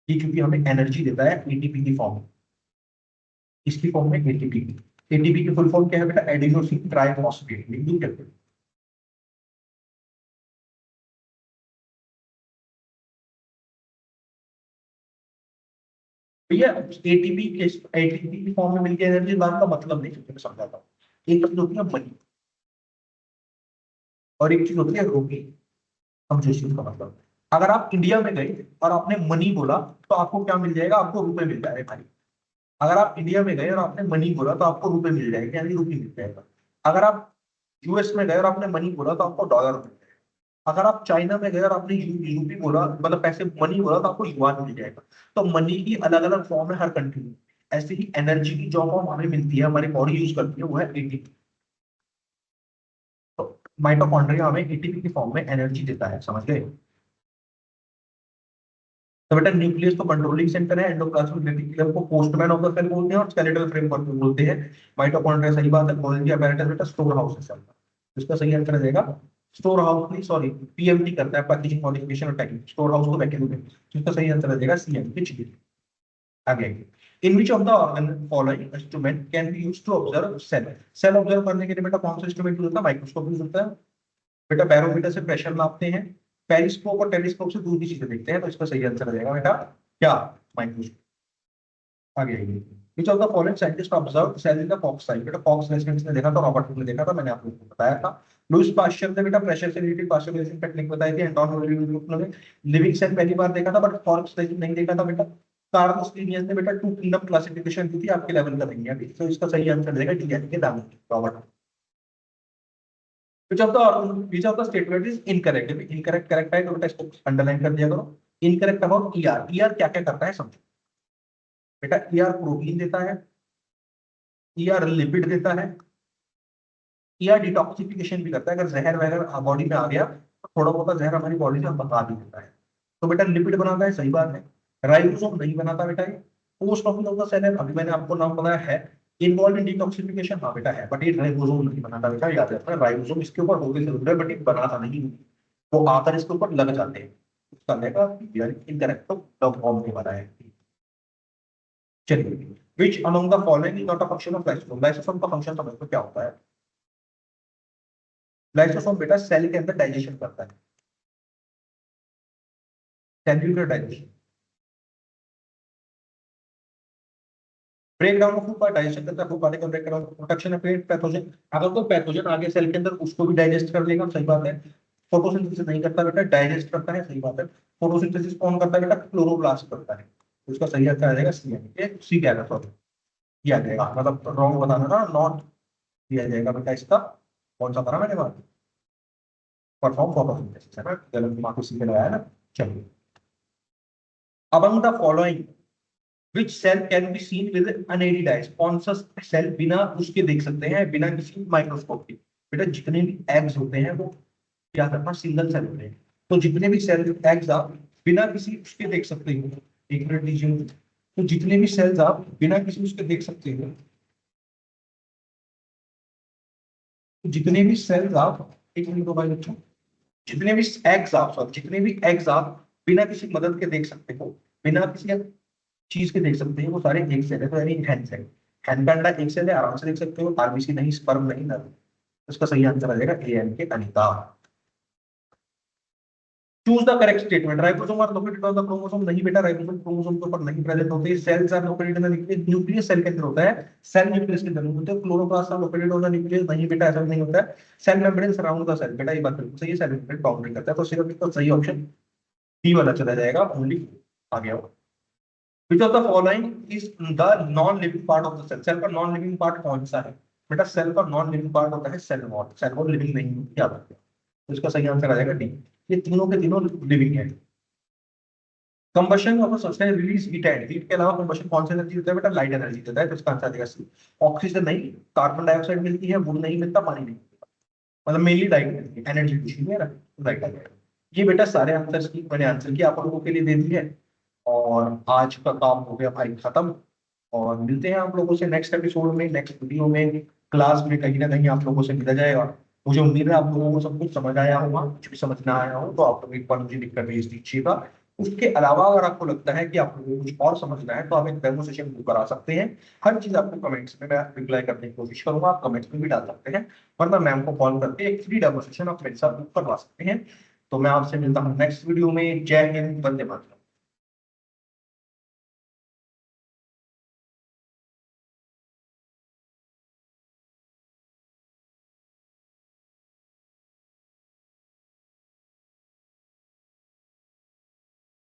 [SPEAKER 1] ये क्योंकि हमें एनर्जी देता है एटीपी की फॉर्म में, इसकी फॉर्म में एटीपी। एटीपी की फुल फॉर्म क्या है बेटा, एडिनोसिन ट्राइफॉस्फेट, लिख दूं क्या? भैया एटीपी के, एटीपी की फॉर्म में मिलकर एनर्जी बात का मतलब नहीं, मैं समझाता हूँ। एक चीज होती है मनी, और एक चीज होती है रूपी। समझो इस चीज का मतलब, अगर आप इंडिया में गए और आपने मनी बोला तो आपको क्या मिल जाएगा, आपको रुपए मिल जाएगा भाई। अगर आप इंडिया में गए और आपने मनी बोला तो आपको रुपए मिल जाएगा, यानी रुपी मिल जाएगा। अगर आप यूएस में गए और आपने मनी बोला तो आपको डॉलर मिल जाएगा। अगर आप चाइना में गए और आपने यूपी बोला, मतलब पैसे मनी बोला, तो आपको युआन मिल जाएगा। तो मनी की अलग अलग फॉर्म है हर कंट्री में। ऐसे ही एनर्जी की जो फॉर्म हमें मिलती है, हमारी बॉडी यूज करती है, वो है एटीपी। तो माइटोकॉन्ड्रिया हमें एटीपी की फॉर्म में एनर्जी देता है, समझ गए? तो बेटा न्यूक्लियस तो कंट्रोलिंग सेंटर है, एंडोप्लाज्मिक रेटिकुलम को पोस्टमैन ऑफ द सेल बोलते हैं, और स्केलेटल फ्रेमवर्क भी बोलते हैं। माइटोकॉन्ड्रिया सही बात है, गोल्गी apparatus बेटा स्टोर हाउस है सेल का। इसका सही आंसर आ जाएगा स्टोर हाउस नहीं, सॉरी, PMT करता है, पैकेजिंग मॉडिफिकेशन और टैगिंग। स्टोर हाउस को वैक्यूम में, इसका सही आंसर आ जाएगा CM की चीज। आगे in which of the organ following instrument can be used to observe cell. Cell observe करने के लिए बेटा कौन सा इंस्ट्रूमेंट यूज होता है, माइक्रोस्कोप यूज होता है। बेटा बैरोमीटर से प्रेशर नापते हैं, पेरिस्कोप और टेलीस्कोप से दूर की चीजें देखते हैं, तो इसका सही आंसर आ जाएगा बेटा क्या, माइक्रोस्कोप। आगे आइए। Which of the following scientist observe cell in the fox size. बेटा फॉक्स रेजोनेंस ने देखा था, रॉबर्ट हुक ने देखा था, मैंने आपको बताया था। लुईस पास्चर ने बेटा प्रेशर से रिलेटेड पास्चराइजेशन टेक्निक बताई थी। एंटोन ग्रुप ने लिविंग सेल पहली बार देखा था, बट फॉक्स साइज नहीं देखा था बेटा। कार्लोस लीनियस ने बेटा टू किंगडम क्लासिफिकेशन दी थी, आपके लेवल का नहीं है अभी, तो इसका सही आंसर देगा डी यानी कि दामन Robert. Which of the statement is incorrect. Incorrect correct है तो बेटा इसको अंडरलाइन कर दिया करो। इनकरेक्ट अबाउट ईआर, ईआर क्या क्या करता है समझो। बेटा ईआर प्रोटीन देता है, ईआर लिपिड देता है, या डिटॉक्सिफिकेशन भी करता है। अगर जहर वगैरह बॉडी में आ गया तो थोड़ा बहुत जहर हमारी बॉडी से भगा भी देता है। तो बेटा लिपिड बनाता है, सही बात है। राइबोसोम नहीं बनाता बेटा, ये पोस्ट ऑफिस का सेल है, अभी मैंने आपको नाम बताया है। इन्वॉल्व इन डिटॉक्सिफिकेशन, हाँ बेटा है, बट ये राइबोसोम नहीं बनाता बेटा, याद रखना। राइबोसोम इसके ऊपर होते जरूर है बट ये बनाता नहीं, वो आकर इसके ऊपर लग जाते हैं। उसका लेगा इनकरेक्ट, तो फॉर्म के बना है। चलिए, which among the following is not a function of lysosome. Lysosome का फंक्शन समझ लो क्या होता है। लाइसोसोम बेटा सेल के अंदर डाइजेशन करता है, cellular digestion, break down of food, digestion करता है फूड बॉडी का, break down protection of pathogen. अगर कोई पैथोजन आगे सेल के अंदर, उसको भी डाइजेस्ट कर लेगा, सही बात है। फोटोसिंथेसिस नहीं करता बेटा, डाइजेस्ट करता है, सही बात है। फोटोसिंथेसिस कौन करता है बेटा, क्लोरोप्लास्ट करता है। उसका सही आंसर आ जाएगा सी, यानी सी क्या है, सॉरी ये आ जाएगा, मतलब रॉन्ग बताना ना, नॉट दिया जाएगा बेटा इसका। कौन सा करा मैंने बात, परफॉर्म फोटोसिंथेसिस है ना, गलत दिमाग को सी पे लगाया ना। चलिए, among the following which cell can be seen with unaided eyes. कौन सा सेल बिना उसके देख सकते हैं, बिना किसी माइक्रोस्कोप के। बेटा जितने भी एग्स होते हैं वो क्या करना, सिंगल सेल होते हैं। तो जितने भी सेल एग्स आप बिना किसी उसके देख सकते हो, एक मिनट दीजिए मुझे। तो जितने भी सेल्स आप बिना किसी उसके देख सकते हो, जितने भी सेल्स आप, एक मिनट मोबाइल बच्चों, जितने भी एग्स आप, सॉरी जितने भी एग्स आप बिना किसी मदद के देख सकते हो, बिना किसी चीज के देख सकते हैं, वो सारे एक सेल है। तो यानी हैन सेल, हैन का अंडा एक सेल है, आराम से देख सकते हो, आरबीसी नहीं, स्पर्म नहीं, नर। उसका सही आंसर आ जाएगा ए एन के, Anita. Choose the correct statement. Ribosome are located on the chromosome, नहीं बेटा, राइबोसोम क्रोमोसोम के ऊपर नहीं प्रेजेंट होते। Cells are located in the nucleus, cell के अंदर होता है, सेल न्यूक्लियस के अंदर नहीं होते। Chloroplast are located on the nucleus, नहीं बेटा ऐसा नहीं होता है। Cell membrane surround the cell, बेटा ये बात बिल्कुल सही है, सेल मेम्ब्रेन बाउंड्री करता है। तो सिर्फ इसका सही ऑप्शन बी वाला चला जाएगा, ओनली आ गया वो। Which of the following is the non-living part of the cell? Cell का नॉन लिविंग पार्ट कौन सा है बेटा, सेल का नॉन लिविंग पार्ट होता है cell wall. Cell wall living नहीं होती, याद रखिए। तो इसका सही आंसर आ जाएगा डी, ये तीनों के तीनों लिविंग है। Combustion of a substance release heat and, heat के अलावा कंबशन कौन सी एनर्जी देता है बेटा, लाइट एनर्जी देता है। तो इसका आंसर आ जाएगा सी। ऑक्सीजन नहीं, कार्बन डाइऑक्साइड मिलती है, वुड नहीं मिलता, पानी नहीं मिलता, मतलब मेनली लाइट मिलती है, एनर्जी कुछ नहीं है, लाइट आ जाएगा। ये बेटा सारे आंसर्स की मैंने आंसर की आप लोगों के लिए दे दी है, और आज का काम हो गया भाई खत्म। और मिलते हैं आप लोगों से नेक्स्ट एपिसोड में, नेक्स्ट वीडियो में, क्लास में कहीं ना कहीं आप लोगों से मिला जाएगा। मुझे उम्मीद है आप लोगों को सब कुछ समझ आया होगा, कुछ भी समझ ना आया हो तो आप लोग एक बार मुझे लिख कर भेज दीजिएगा। उसके अलावा अगर आपको लगता है कि आप लोगों को कुछ और समझना है तो आप एक डेमो सेशन बुक करा सकते हैं। हर चीज आपको कमेंट्स में मैं रिप्लाई करने की कोशिश करूंगा, आप कमेंट्स में भी डाल सकते हैं, वरना मैम को कॉल करके एक फ्री डेमो सेशन आप मेरे साथ बुक करवा सकते हैं। तो मैं आपसे मिलता हूँ नेक्स्ट वीडियो में। जय हिंद, वंदे मातरम।